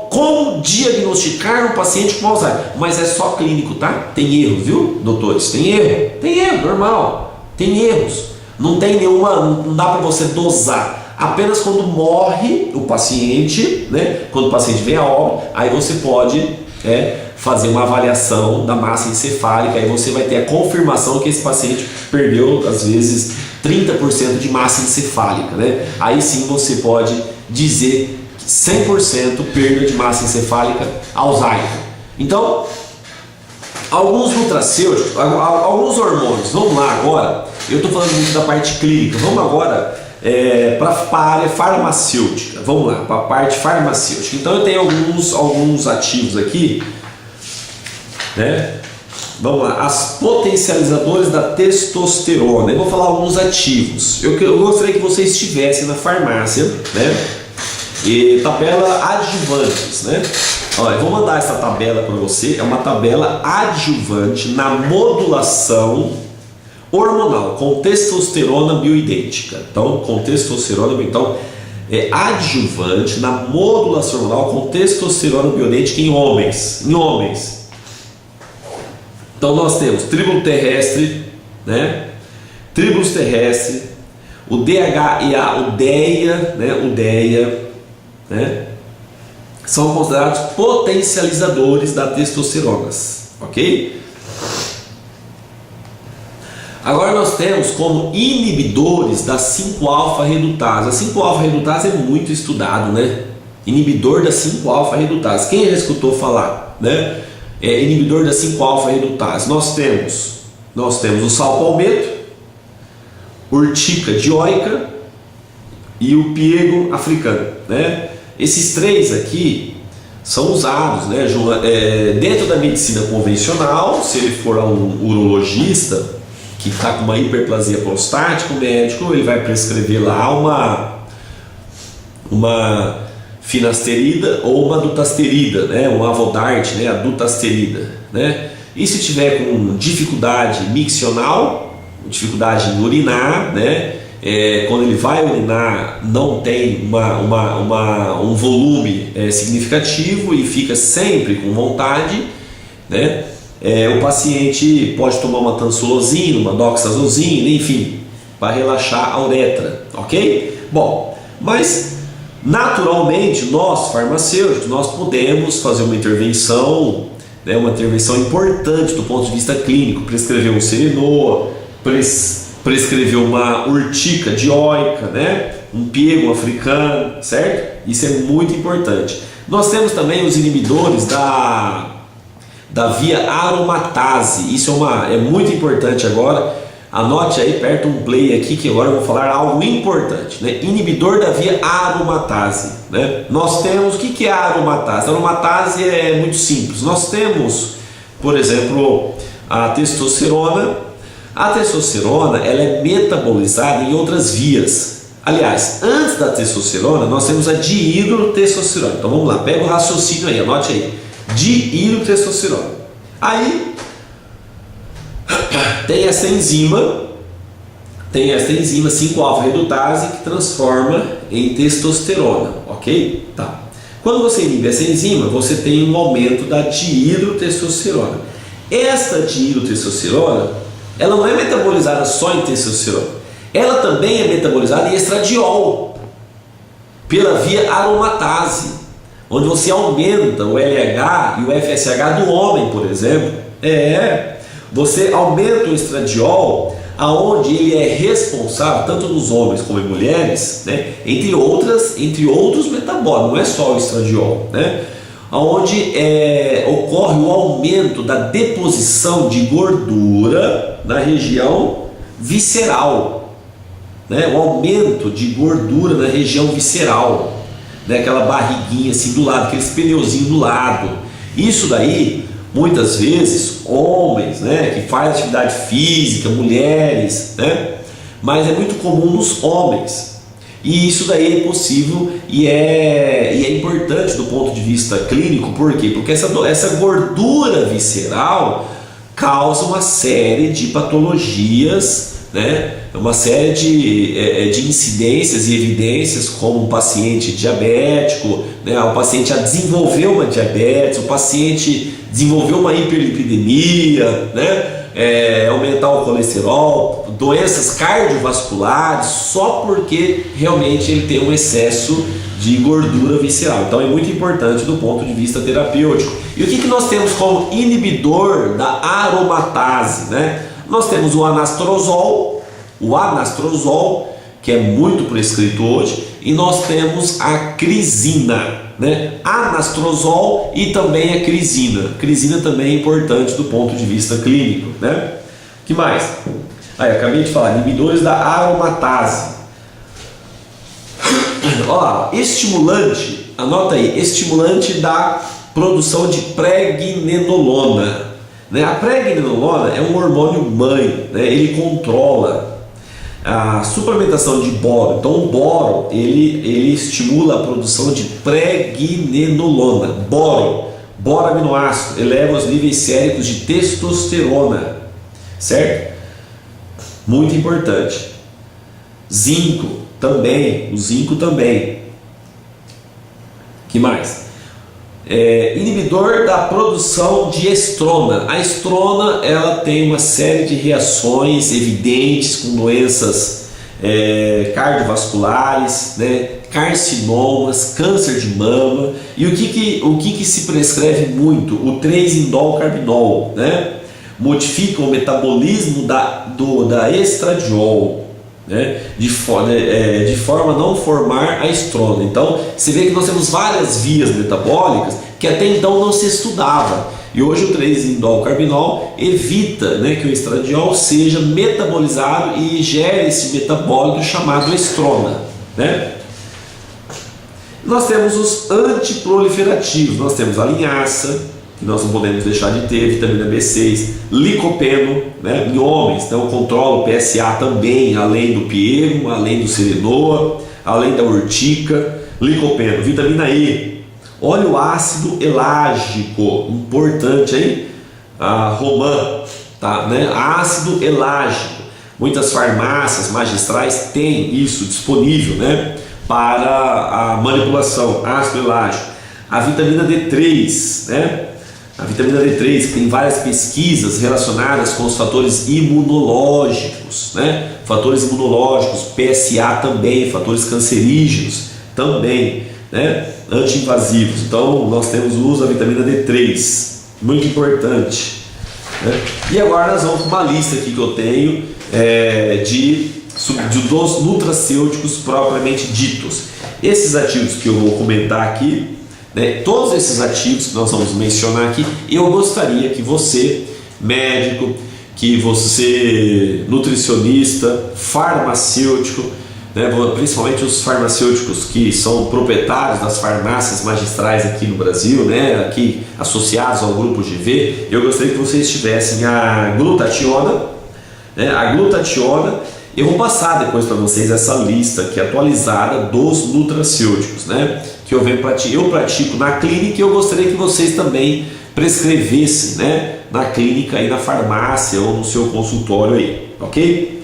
como diagnosticar um paciente com Alzheimer, mas é só clínico, tá? Tem erros, viu, doutores? Tem erro, normal, tem erros, não tem nenhuma, não dá para você dosar, apenas quando morre o paciente, né? Quando o paciente vem a óbito, aí você pode fazer uma avaliação da massa encefálica, aí você vai ter a confirmação que esse paciente perdeu, às vezes, 30% de massa encefálica, né? Aí sim você pode dizer 100% perda de massa encefálica Alzheimer. Então, alguns nutracêuticos, alguns hormônios, vamos lá agora, eu estou falando muito da parte clínica, vamos agora para a área farmacêutica, vamos lá, para a parte farmacêutica. Então eu tenho alguns ativos aqui, né? Vamos lá, as potencializadores da testosterona. Eu vou falar alguns ativos. Eu gostaria que vocês estivessem na farmácia, né? E tabela adjuvantes, né? Olha, eu vou mandar essa tabela para você. É uma tabela adjuvante na modulação hormonal com testosterona bioidêntica. Então, com testosterona, então adjuvante na modulação hormonal com testosterona bioidêntica em homens. Então nós temos tríbulo terrestre, né? Tríbulos terrestre, o DHEA, o DEA, né? São considerados potencializadores da testosterona, ok? Agora nós temos como inibidores da 5-alfa-redutase. A 5-alfa-redutase é muito estudado, né? Inibidor da 5-alfa-redutase. Quem já escutou falar, né? Inibidor da 5-alfa-redutase. Nós temos o sal-palmeto, urtica dioica e o piego africano, né? Esses três aqui são usados, né, dentro da medicina convencional. Se ele for um urologista que está com uma hiperplasia prostática, o médico ele vai prescrever lá uma finasterida ou uma dutasterida, né? Um avodart, né? A dutasterida, né? E se tiver com dificuldade miccional, dificuldade em urinar, né? Quando ele vai urinar não tem um volume significativo e fica sempre com vontade, né? O paciente pode tomar uma tansulosina, uma doxazosina, enfim, para relaxar a uretra, ok? Bom, mas naturalmente nós farmacêuticos nós podemos fazer uma intervenção, né, uma intervenção importante do ponto de vista clínico, prescrever um Serenoa, prescrever uma urtica dioica, né, um piego africano, certo? Isso é muito importante. Nós temos também os inibidores da via aromatase. Isso é muito importante agora. Anote aí, aperta um play aqui que agora eu vou falar algo importante, né? Inibidor da via aromatase, né? Nós temos, o que é a aromatase? A aromatase é muito simples. Nós temos, por exemplo, a testosterona. A testosterona ela é metabolizada em outras vias. Aliás, antes da testosterona nós temos a dihidrotestosterona. Então vamos lá, pega o raciocínio aí, anote aí. Dihidrotestosterona. Aí tem essa enzima 5-alfa-redutase que transforma em testosterona, ok? Tá. Quando você inibe essa enzima, você tem um aumento da dihidrotestosterona. Esta dihidrotestosterona, ela não é metabolizada só em testosterona, ela também é metabolizada em estradiol, pela via aromatase, onde você aumenta o LH e o FSH do homem, por exemplo. Você aumenta o estradiol, aonde ele é responsável, tanto nos homens como em mulheres, né, entre outros metabólicos, não é só o estradiol, né, onde ocorre o aumento da deposição de gordura na região visceral, né, o aumento de gordura na região visceral, né, aquela barriguinha assim do lado, aquele pneuzinho do lado. Isso daí muitas vezes homens, né, que fazem atividade física, mulheres, né, mas é muito comum nos homens. E isso daí é possível e é importante do ponto de vista clínico. Por quê? Porque essa gordura visceral causa uma série de patologias, né, uma série de incidências e evidências, como um paciente diabético, né, o paciente já desenvolveu uma diabetes, o paciente desenvolveu uma hiperlipidemia, né, aumentar o colesterol, doenças cardiovasculares, só porque realmente ele tem um excesso de gordura visceral. Então é muito importante do ponto de vista terapêutico. E o que nós temos como inibidor da aromatase, né? Nós temos o anastrozol, que é muito prescrito hoje, e nós temos a crisina, né? Anastrozol e também a crisina. Crisina também é importante do ponto de vista clínico, né? Que mais? Acabei de falar, inibidores da aromatase. Ó, estimulante, anota aí, estimulante da produção de pregnenolona, né? A pregnenolona é um hormônio mãe, né? Ele controla a suplementação de boro. Então o boro ele estimula a produção de pregnenolona. Boro aminoácido, eleva os níveis séricos de testosterona, certo? Muito importante. Zinco também, Que mais? Inibidor da produção de estrona. A estrona ela tem uma série de reações evidentes com doenças cardiovasculares, né, carcinomas, câncer de mama. E o que se prescreve muito? O 3-indolcarbinol, né? Modifica o metabolismo da estradiol, né? De forma a não formar a estrona. Então você vê que nós temos várias vias metabólicas que até então não se estudava, e hoje o 3-indolcarbinol evita, né, que o estradiol seja metabolizado e gere esse metabólico chamado estrona, né? Nós temos os antiproliferativos. Nós temos a linhaça, que nós não podemos deixar de ter, vitamina B6, licopeno, né, em homens, então controla o PSA também, além do piego, além do Serenoa, além da urtica, licopeno. Vitamina E, olha o ácido elágico, importante aí, a romã, tá, né? Ácido elágico, muitas farmácias magistrais têm isso disponível, né, para a manipulação, ácido elágico. A vitamina D3, né? A vitamina D3 tem várias pesquisas relacionadas com os fatores imunológicos, né? Fatores imunológicos, PSA também, fatores cancerígenos também, né? Anti-invasivos. Então nós temos o uso da vitamina D3, muito importante, né? E agora nós vamos para uma lista aqui que eu tenho dos nutracêuticos propriamente ditos. Esses ativos que eu vou comentar aqui, né, todos esses ativos que nós vamos mencionar aqui, eu gostaria que você, médico, que você, nutricionista, farmacêutico, né, principalmente os farmacêuticos que são proprietários das farmácias magistrais aqui no Brasil, né, aqui associados ao grupo GV, eu gostaria que vocês tivessem a glutationa, né, a glutationa. Eu vou passar depois para vocês essa lista aqui atualizada dos nutracêuticos, né, que eu pratico na clínica, e eu gostaria que vocês também prescrevessem, né, na clínica e na farmácia ou no seu consultório aí, ok?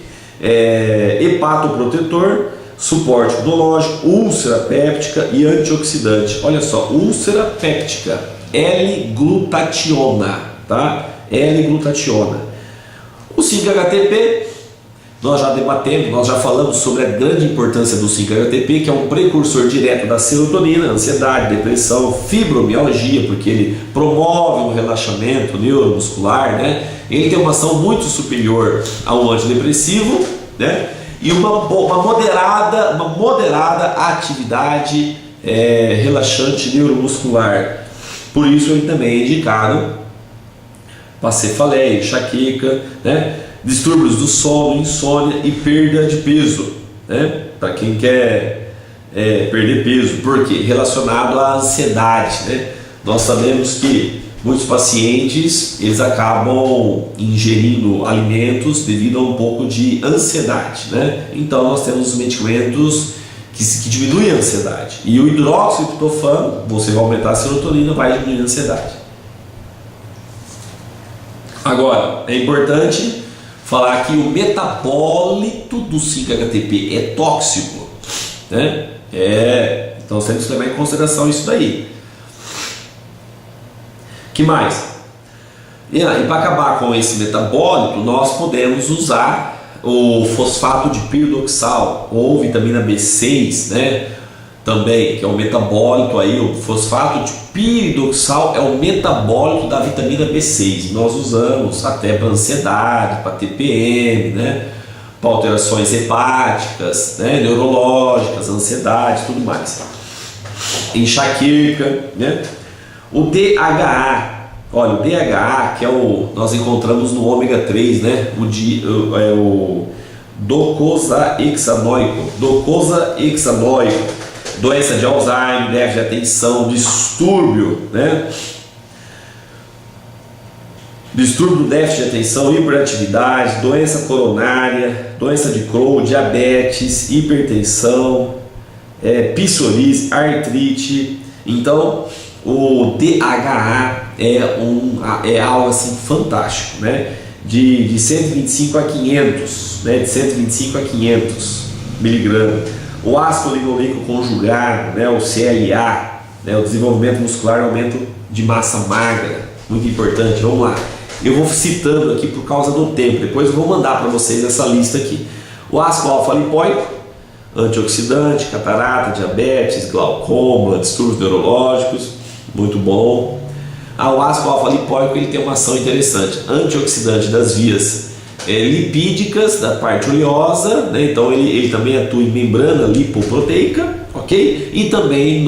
Hepatoprotetor, suporte imunológico, úlcera péptica e antioxidante. Olha só, úlcera péptica, L-glutationa, tá? L-glutationa. O 5-HTP, nós já debatemos, nós já falamos sobre a grande importância do 5-HTP, que é um precursor direto da serotonina, ansiedade, depressão, fibromialgia, porque ele promove um relaxamento neuromuscular, né? Ele tem uma ação muito superior ao antidepressivo, né? E uma moderada atividade relaxante neuromuscular. Por isso ele também é indicado para cefaleia, enxaqueca, né? Distúrbios do sono, insônia e perda de peso, né? Para quem quer perder peso, porque relacionado à ansiedade, né? Nós sabemos que muitos pacientes eles acabam ingerindo alimentos devido a um pouco de ansiedade, né? Então nós temos os medicamentos que diminuem a ansiedade, e o hidroxytritofano, você vai aumentar a serotonina, vai diminuir a ansiedade. Agora é importante falar que o metabólito do 5-HTP é tóxico, né? Então temos que levar em consideração isso daí. Que mais? E para acabar com esse metabólito, nós podemos usar o fosfato de piridoxal ou vitamina B6, né? Também, que é o metabólito aí, o fosfato de piridoxal é o metabólito da vitamina B6. Nós usamos até para ansiedade, para TPM, né? Para alterações hepáticas, né? Neurológicas, ansiedade, tudo mais. Enxaqueca, né? O DHA, olha, o DHA, que nós encontramos no ômega 3, né? O docosahexaenoico, doença de Alzheimer, déficit de atenção, distúrbio, né? Distúrbio do déficit de atenção, hiperatividade, doença coronária, doença de Crohn, diabetes, hipertensão, psoríase, artrite. Então, o DHA é algo assim fantástico, né? De 125 a 500, né? De 125 a 500 miligramas. O ácido linoleico conjugado, né? O CLA, né? O desenvolvimento muscular, aumento de massa magra, muito importante. Vamos lá, eu vou citando aqui por causa do tempo, depois eu vou mandar para vocês essa lista aqui. O ácido alfa-lipoico, antioxidante, catarata, diabetes, glaucoma, distúrbios neurológicos, muito bom. O ácido alfa-lipoico ele tem uma ação interessante, antioxidante das vias lipídicas da parte oleosa, né? Então ele também atua em membrana lipoproteica, ok? E também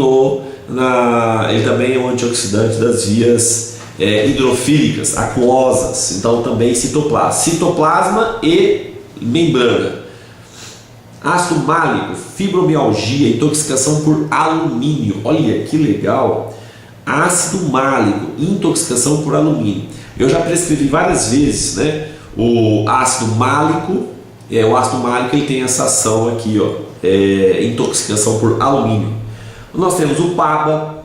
ele também é um antioxidante das vias hidrofílicas, aquosas, então também citoplasma e membrana. Ácido málico, fibromialgia, intoxicação por alumínio, olha que legal. Ácido málico, intoxicação por alumínio. Eu já prescrevi várias vezes, né? O ácido málico ele tem essa ação aqui, ó, intoxicação por alumínio. Nós temos o PABA,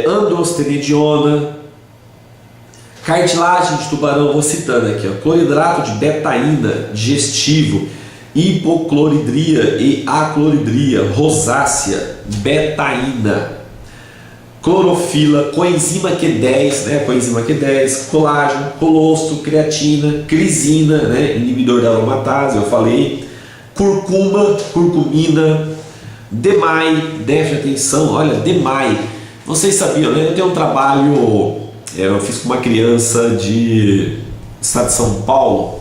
androstenediona, cartilagem de tubarão, vou citando aqui, ó, cloridrato de betaína digestivo, hipocloridria e acloridria, rosácea, betaína, clorofila, coenzima Q10, né, coenzima Q10, colágeno, colostro, creatina, crisina, né, inibidor da aromatase, eu falei, curcuma, curcumina, DMAI, déficit de atenção, olha, DMAI, vocês sabiam, né, eu tenho um trabalho, eu fiz com uma criança de estado de São Paulo,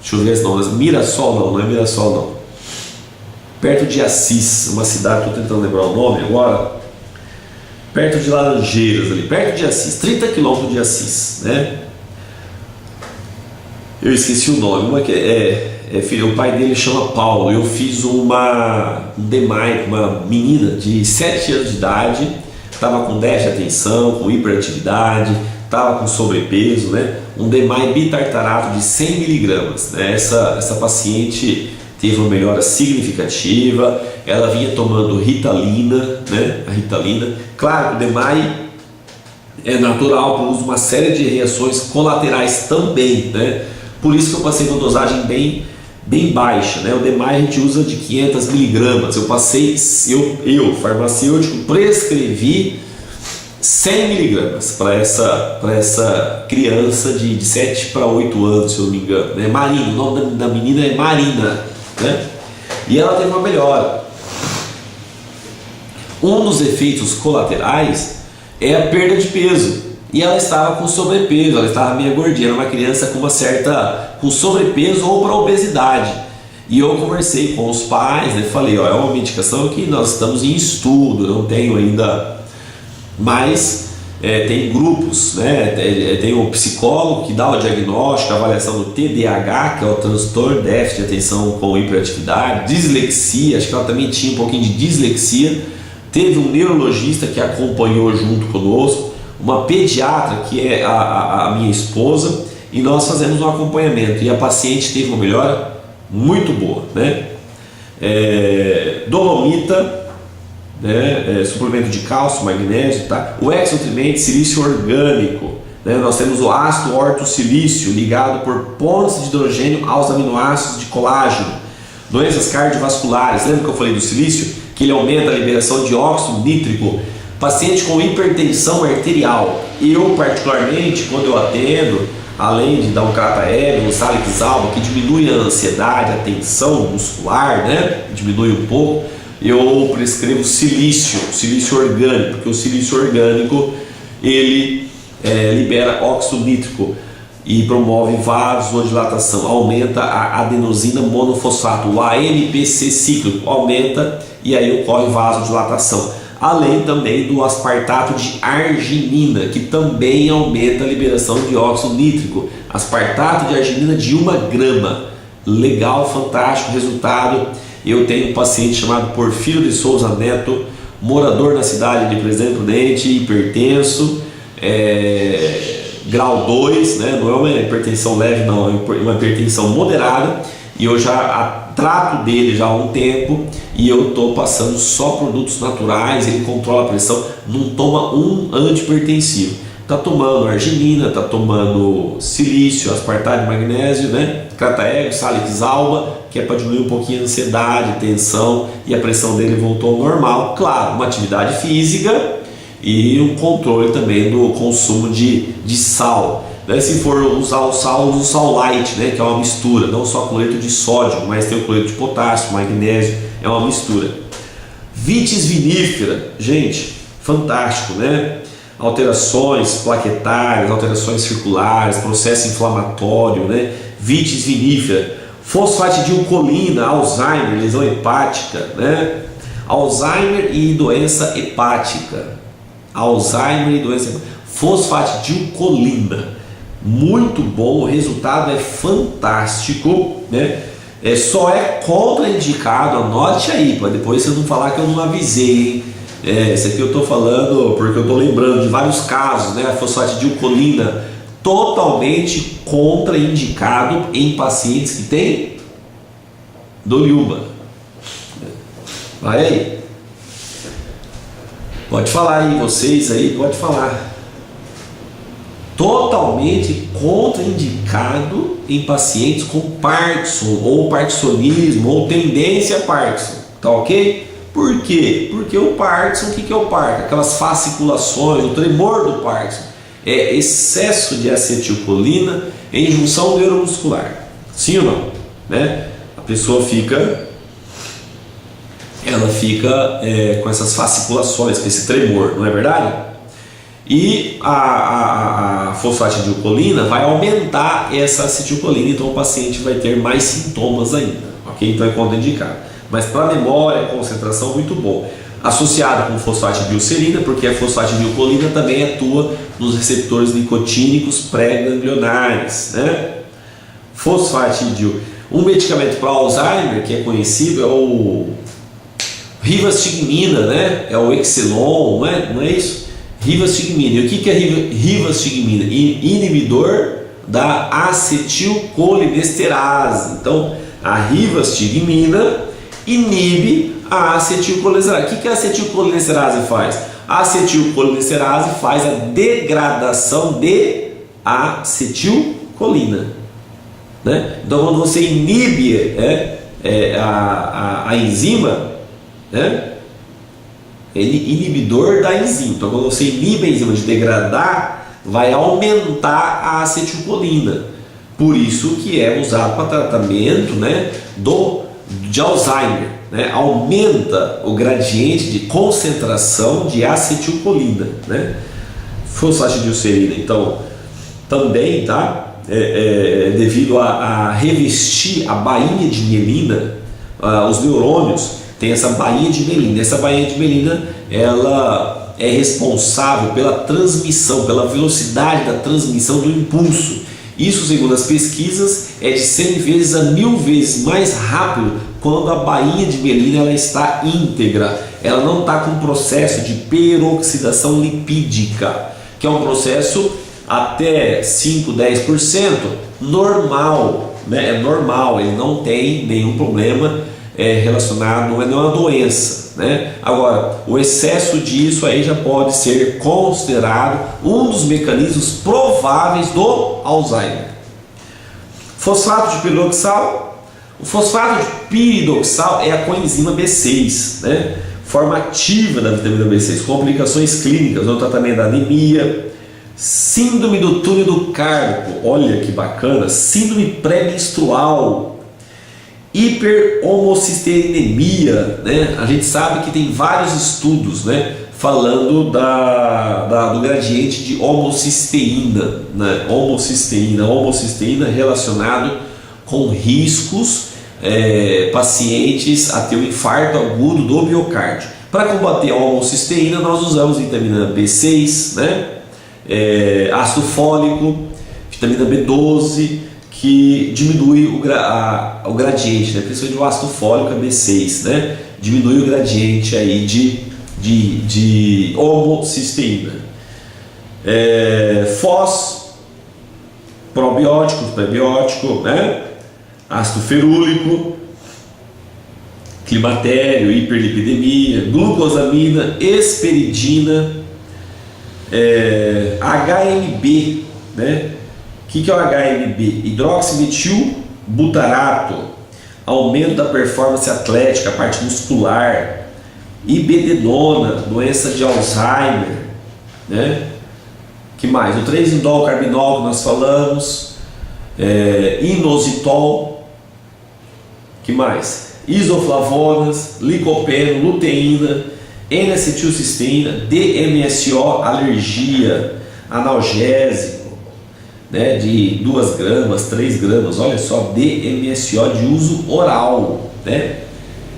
deixa eu ver esse nome, Mirassol não é Mirassol não, perto de Assis, uma cidade, estou tentando lembrar o nome agora, perto de Laranjeiras ali, perto de Assis, 30 km de Assis, né? Eu esqueci o nome, o pai dele chama Paulo, eu fiz um DMAI, uma menina de 7 anos de idade, estava com déficit de atenção, com hiperatividade, estava com sobrepeso, né? Um DMAI bitartarato de 100 mg, né? Essa paciente teve uma melhora significativa, ela vinha tomando Ritalina, né? A Ritalina, claro, o DMAI é natural para o uso de uma série de reações colaterais também, né? Por isso que eu passei uma dosagem bem baixa, né? O DMAI a gente usa de 500 mg, eu farmacêutico, prescrevi 100 mg para essa criança de 7 para 8 anos, se eu não me engano, né? Marina, o nome da menina é Marina, né? E ela teve uma melhora. Um dos efeitos colaterais é a perda de peso, e ela estava com sobrepeso, ela estava meio gordinha, era uma criança com sobrepeso ou para obesidade. E eu conversei com os pais, né, falei, ó, é uma medicação que nós estamos em estudo, não tenho ainda, mas tem grupos, né, tem o psicólogo que dá o diagnóstico, a avaliação do TDAH, que é o transtorno déficit de atenção com hiperatividade, dislexia, acho que ela também tinha um pouquinho de dislexia, teve um neurologista que acompanhou junto conosco, uma pediatra que é a minha esposa, e nós fazemos um acompanhamento, e a paciente teve uma melhora muito boa, né? Dolomita, né? Suplemento de cálcio, magnésio, tá? O exonutriente, silício orgânico, né? Nós temos o ácido ortosilício ligado por pontes de hidrogênio aos aminoácidos de colágeno, doenças cardiovasculares, lembra que eu falei do silício? Que ele aumenta a liberação de óxido nítrico, paciente com hipertensão arterial. Eu particularmente, quando eu atendo, além de dar um crataego, um salix-alba, que diminui a ansiedade, a tensão muscular, né? Diminui um pouco, eu prescrevo silício orgânico, porque o silício orgânico ele libera óxido nítrico e promove vasodilatação, aumenta a adenosina monofosfato, o AMPC cíclico aumenta e aí ocorre vasodilatação. Além também do aspartato de arginina, que também aumenta a liberação de óxido nítrico. Aspartato de arginina de 1 grama. Legal, fantástico resultado. Eu tenho um paciente chamado Porfírio de Souza Neto, morador na cidade de Presidente Prudente, hipertenso, grau 2, né? Não é uma hipertensão leve, não, é uma hipertensão moderada. E eu já trato dele já há um tempo e eu estou passando só produtos naturais, ele controla a pressão, não toma um antihipertensivo. Está tomando arginina, está tomando silício, aspartato de magnésio, né? Crataego, salix-alba, que é para diminuir um pouquinho a ansiedade, tensão, e a pressão dele voltou ao normal. Claro, uma atividade física e um controle também do consumo de sal. Se for usar o sal, usa o sal light, né, que é uma mistura, não só cloreto de sódio, mas tem o cloreto de potássio, magnésio, é uma mistura. Vitis vinífera, gente, fantástico, né? Alterações plaquetárias, alterações circulares, processo inflamatório, né? Vitis vinífera, fosfatidilcolina, Alzheimer, lesão hepática, né? Alzheimer e doença hepática. Fosfatidilcolina. Muito bom, o resultado é fantástico, né? Só é contraindicado, anote aí, para depois você não falar que eu não avisei, hein? Isso aqui eu estou falando porque eu estou lembrando de vários casos, né? A fosfatidilcolina totalmente contraindicado em pacientes que têm doliúba. Vai aí. Pode falar aí, vocês aí, pode falar. Totalmente contraindicado em pacientes com Parkinson ou parkinsonismo ou tendência a Parkinson, tá ok? Por quê? Porque o Parkinson, o que é o Parkinson? Aquelas fasciculações, o tremor do Parkinson é excesso de acetilcolina em junção neuromuscular, sim ou não? Né? A pessoa fica com essas fasciculações, com esse tremor, não é verdade? E a fosfatidilcolina vai aumentar essa acetilcolina, então o paciente vai ter mais sintomas ainda, ok? Então é contraindicado. Mas para memória, concentração, muito bom. Associado com fosfatidilcerina, porque a fosfatidilcolina também atua nos receptores nicotínicos pré-ganglionares, né? Fosfatidil. Um medicamento para Alzheimer que é conhecido é o rivastigmina, né? É o Exelon, não é isso? Rivastigmina. E o que é rivastigmina? Inibidor da acetilcolinesterase. Então, a rivastigmina inibe a acetilcolinesterase. O que a acetilcolinesterase faz? A acetilcolinesterase faz a degradação de acetilcolina, né? Então, quando você inibe a enzima, né? Ele inibidor da enzima. Então, quando você inibe a enzima de degradar, vai aumentar a acetilcolina. Por isso que é usado para tratamento, né, de Alzheimer, né? Aumenta o gradiente de concentração de acetilcolina, né? Fosfatidilcerina, então, também, tá? Devido a revestir a bainha de mielina, os neurônios tem essa bainha de mielina. Essa bainha de mielina, ela é responsável pela transmissão, pela velocidade da transmissão do impulso. Isso, segundo as pesquisas, é de 100 vezes a 1000 vezes mais rápido quando a bainha de mielina ela está íntegra. Ela não está com processo de peroxidação lipídica, que é um processo até 5, 10% normal, né? É normal, ele não tem nenhum problema relacionado, não é uma doença, né? Agora, o excesso disso aí já pode ser considerado um dos mecanismos prováveis do Alzheimer. Fosfato de piridoxal. O fosfato de piridoxal é a coenzima B6, né? Forma ativa da vitamina B6, complicações clínicas no tratamento da anemia, síndrome do túnel do carpo, olha que bacana, síndrome pré-menstrual, hiperhomocisteinemia, né? A gente sabe que tem vários estudos, né, falando do gradiente de homocisteína, né? Homocisteína relacionado com riscos pacientes a ter um infarto agudo do miocárdio. Para combater a homocisteína, nós usamos vitamina B6, né? Ácido fólico, vitamina B12, que diminui o gradiente, né? Principalmente o ácido fólico, a B6, né? Diminui o gradiente aí de homocisteína. Fós, probiótico, prebiótico, né? Ácido ferúlico, climatério, hiperlipidemia, glucosamina, esperidina, HMB, né? O que é o HMB? Hidroximetilbutarato, aumento da performance atlética, a parte muscular, ibedenona, doença de Alzheimer, né? Que mais? O 3-indol-carbinol que nós falamos, inositol, que mais? Isoflavonas, licopeno, luteína, N-acetilcisteína, DMSO, alergia, analgésico, né, de 2 gramas, 3 gramas, olha só, DMSO de uso oral, né,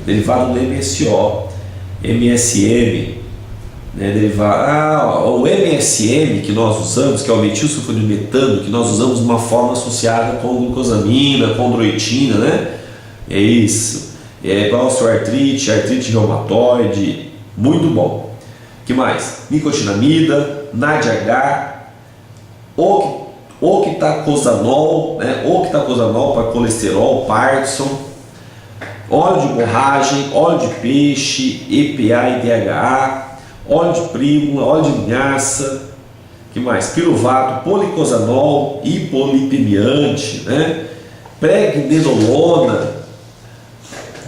derivado do MSO, MSM, né, derivado, o MSM que nós usamos, que é o metilsulfonimetano, que nós usamos de uma forma associada com glucosamina, condroitina, né, é isso, para osteoartrite, artrite reumatoide, muito bom. Que mais? Nicotinamida, NADH, octacosanol, né? Octacosanol para colesterol, Parkinson, óleo de borragem, óleo de peixe, EPA e DHA, óleo de prímula, óleo de linhaça, que mais? Piruvato, policosanol, hipolipemiante, né? Pregnenolona,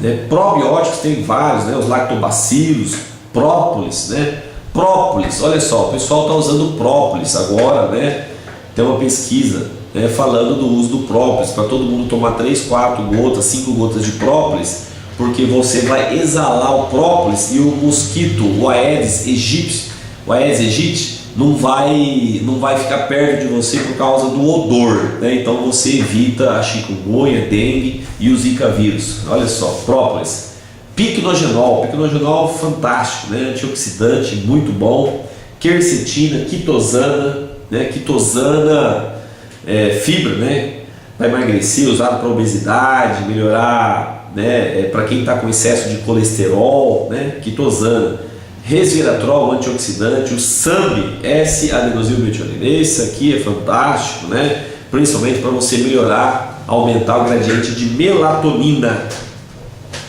né? Probióticos tem vários, né? Os lactobacilos, própolis, né? Própolis, olha só, o pessoal está usando própolis agora, né? Tem uma pesquisa, né, falando do uso do própolis, para todo mundo tomar 3, 4 gotas, 5 gotas de própolis, porque você vai exalar o própolis e o mosquito, o Aedes aegypti, não vai ficar perto de você por causa do odor, né? Então você evita a chikungunya, dengue e o zika vírus. Olha só, própolis. Picnogenol fantástico, né? Antioxidante, muito bom. Quercetina, quitosana, né? Quitosana, fibra, né? Para emagrecer, usado para obesidade, melhorar, né? Para quem está com excesso de colesterol, né? Quitosana. Resveratrol, antioxidante, o SAMB, S-adenosilmetionina, esse aqui é fantástico, né? Principalmente para você melhorar, aumentar o gradiente de melatonina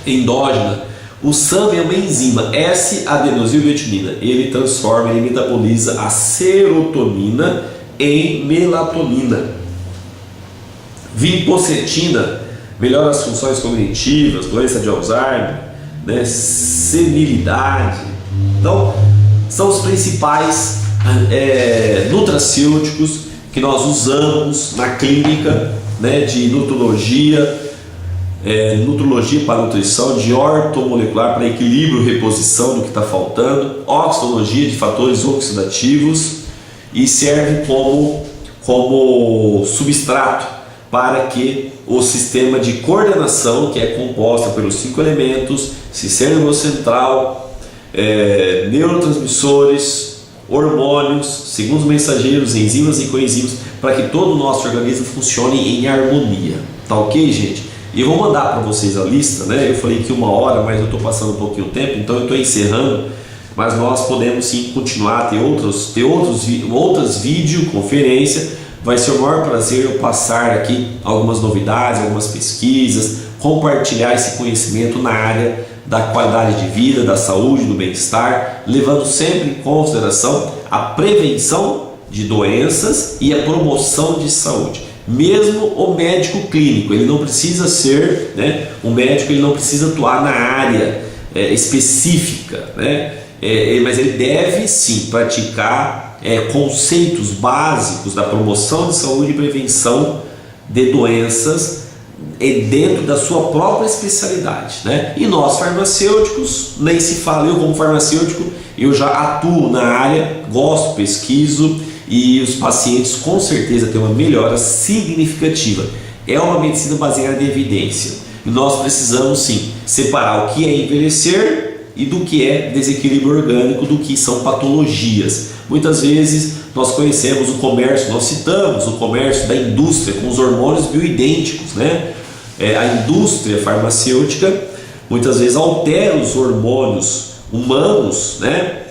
endógena. O SAMB é uma enzima, S-adenosilmetionina, ele transforma, ele metaboliza a serotonina em melatonina. Vinpocetina melhora as funções cognitivas, doença de Alzheimer, né? Senilidade. Então, são os principais nutracêuticos que nós usamos na clínica, né, de nutrologia, nutrologia para nutrição, de ortomolecular para equilíbrio e reposição do que está faltando, oxitologia de fatores oxidativos, e serve como substrato para que o sistema de coordenação, que é composta pelos 5 elementos, sistema nervoso central, neurotransmissores, hormônios, segundos mensageiros, enzimas e coenzimas, para que todo o nosso organismo funcione em harmonia. Tá ok, gente? E eu vou mandar para vocês a lista, né? Eu falei que 1 hora, mas eu estou passando um pouquinho o tempo, então eu estou encerrando, mas nós podemos sim continuar, ter outras videoconferências. Vai ser o maior prazer eu passar aqui algumas novidades, algumas pesquisas, compartilhar esse conhecimento na área da qualidade de vida, da saúde, do bem-estar, levando sempre em consideração a prevenção de doenças e a promoção de saúde. Mesmo o médico clínico, ele não precisa ser, né, o médico ele não precisa atuar na área específica, né, mas ele deve sim praticar conceitos básicos da promoção de saúde e prevenção de doenças dentro da sua própria especialidade, né? E nós farmacêuticos, nem se fala, eu como farmacêutico, eu já atuo na área, gosto, pesquiso, e os pacientes com certeza têm uma melhora significativa. É uma medicina baseada em evidência, e nós precisamos sim separar o que é envelhecer e do que é desequilíbrio orgânico, do que são patologias. Muitas vezes nós conhecemos o comércio, nós citamos o comércio da indústria com os hormônios bioidênticos, né? A indústria farmacêutica muitas vezes altera os hormônios humanos, né?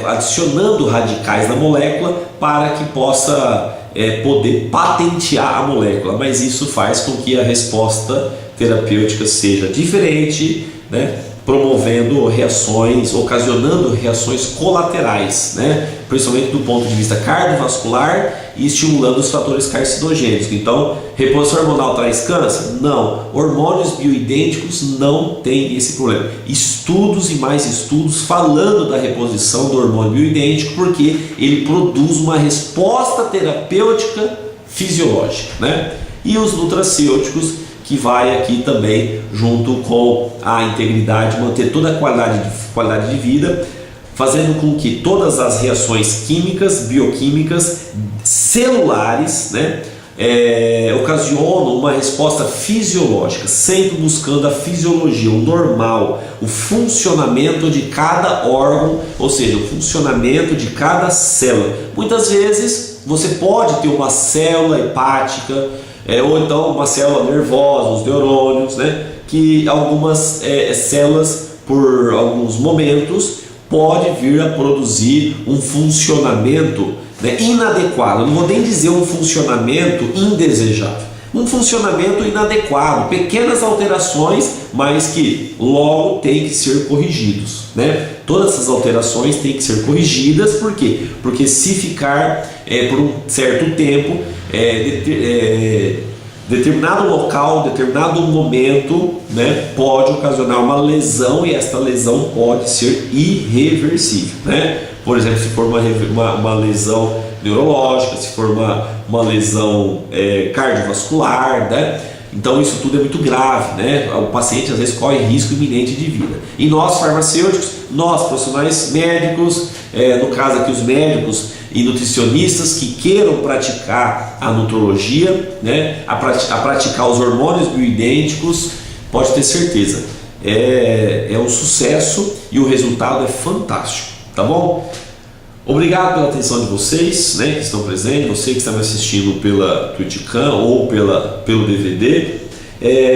Adicionando radicais na molécula para que possa poder patentear a molécula, mas isso faz com que a resposta terapêutica seja diferente, né? Promovendo reações, ocasionando reações colaterais, né? Principalmente do ponto de vista cardiovascular e estimulando os fatores carcinogênicos. Então, reposição hormonal traz câncer? Não. Hormônios bioidênticos não têm esse problema. Estudos e mais estudos falando da reposição do hormônio bioidêntico, porque ele produz uma resposta terapêutica fisiológica, né? E os nutracêuticos, que vai aqui também junto com a integridade, manter toda a qualidade de vida, fazendo com que todas as reações químicas, bioquímicas, celulares, né, ocasionam uma resposta fisiológica, sempre buscando a fisiologia, o normal, o funcionamento de cada órgão, ou seja, o funcionamento de cada célula. Muitas vezes você pode ter uma célula hepática, ou então uma célula nervosa, os neurônios, né? Que algumas células, por alguns momentos, pode vir a produzir um funcionamento, né, inadequado. Eu não vou nem dizer um funcionamento indesejável, um funcionamento inadequado, pequenas alterações, mas que logo tem que ser corrigidos, né? Todas essas alterações têm que ser corrigidas, por quê? Porque se ficar por um certo tempo, determinado local, determinado momento, né, pode ocasionar uma lesão, e esta lesão pode ser irreversível, né? Por exemplo, se for uma lesão neurológica, se for uma lesão cardiovascular, né? Então isso tudo é muito grave, né? O paciente às vezes corre risco iminente de vida. E nós farmacêuticos, nós profissionais médicos, no caso aqui os médicos e nutricionistas que queiram praticar a nutrologia, né? a praticar os hormônios bioidênticos, pode ter certeza, é um sucesso e o resultado é fantástico, tá bom? Obrigado pela atenção de vocês, né, que estão presentes, você que está me assistindo pela Twitchcam ou pelo DVD.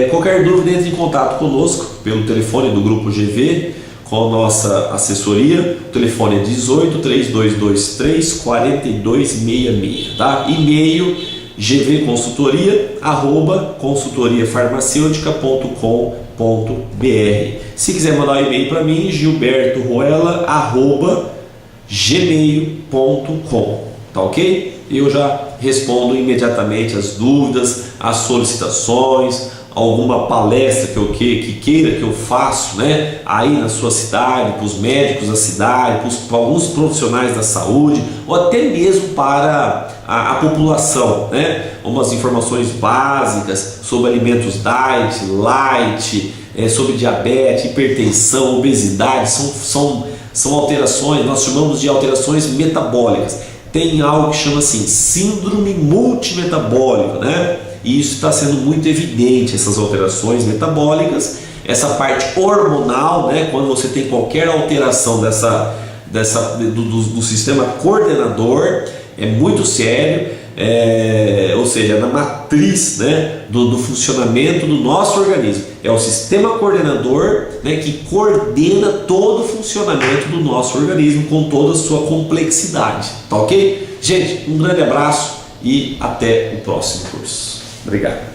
Qualquer dúvida, entre em contato conosco pelo telefone do Grupo GV, com a nossa assessoria. O telefone é 18 3223 4266, tá? E-mail gvconsultoria@consultoriafarmacêutica.com.br. Se quiser mandar um e-mail para mim, gilberto.ruela@gmail.com, tá ok? Eu já respondo imediatamente as dúvidas, as solicitações, alguma palestra que queira que eu faça, né, aí na sua cidade, para os médicos da cidade, para alguns profissionais da saúde, ou até mesmo para a população, né, umas informações básicas sobre alimentos diet, light, sobre diabetes, hipertensão, obesidade, são alterações, nós chamamos de alterações metabólicas. Tem algo que chama assim, síndrome multimetabólica, né? E isso está sendo muito evidente, essas alterações metabólicas, essa parte hormonal, né? Quando você tem qualquer alteração do sistema coordenador, é muito sério, ou seja, na matriz, né, do funcionamento do nosso organismo. É o sistema coordenador, né, que coordena todo o funcionamento do nosso organismo com toda a sua complexidade, tá ok? Gente, um grande abraço e até o próximo curso. Obrigado.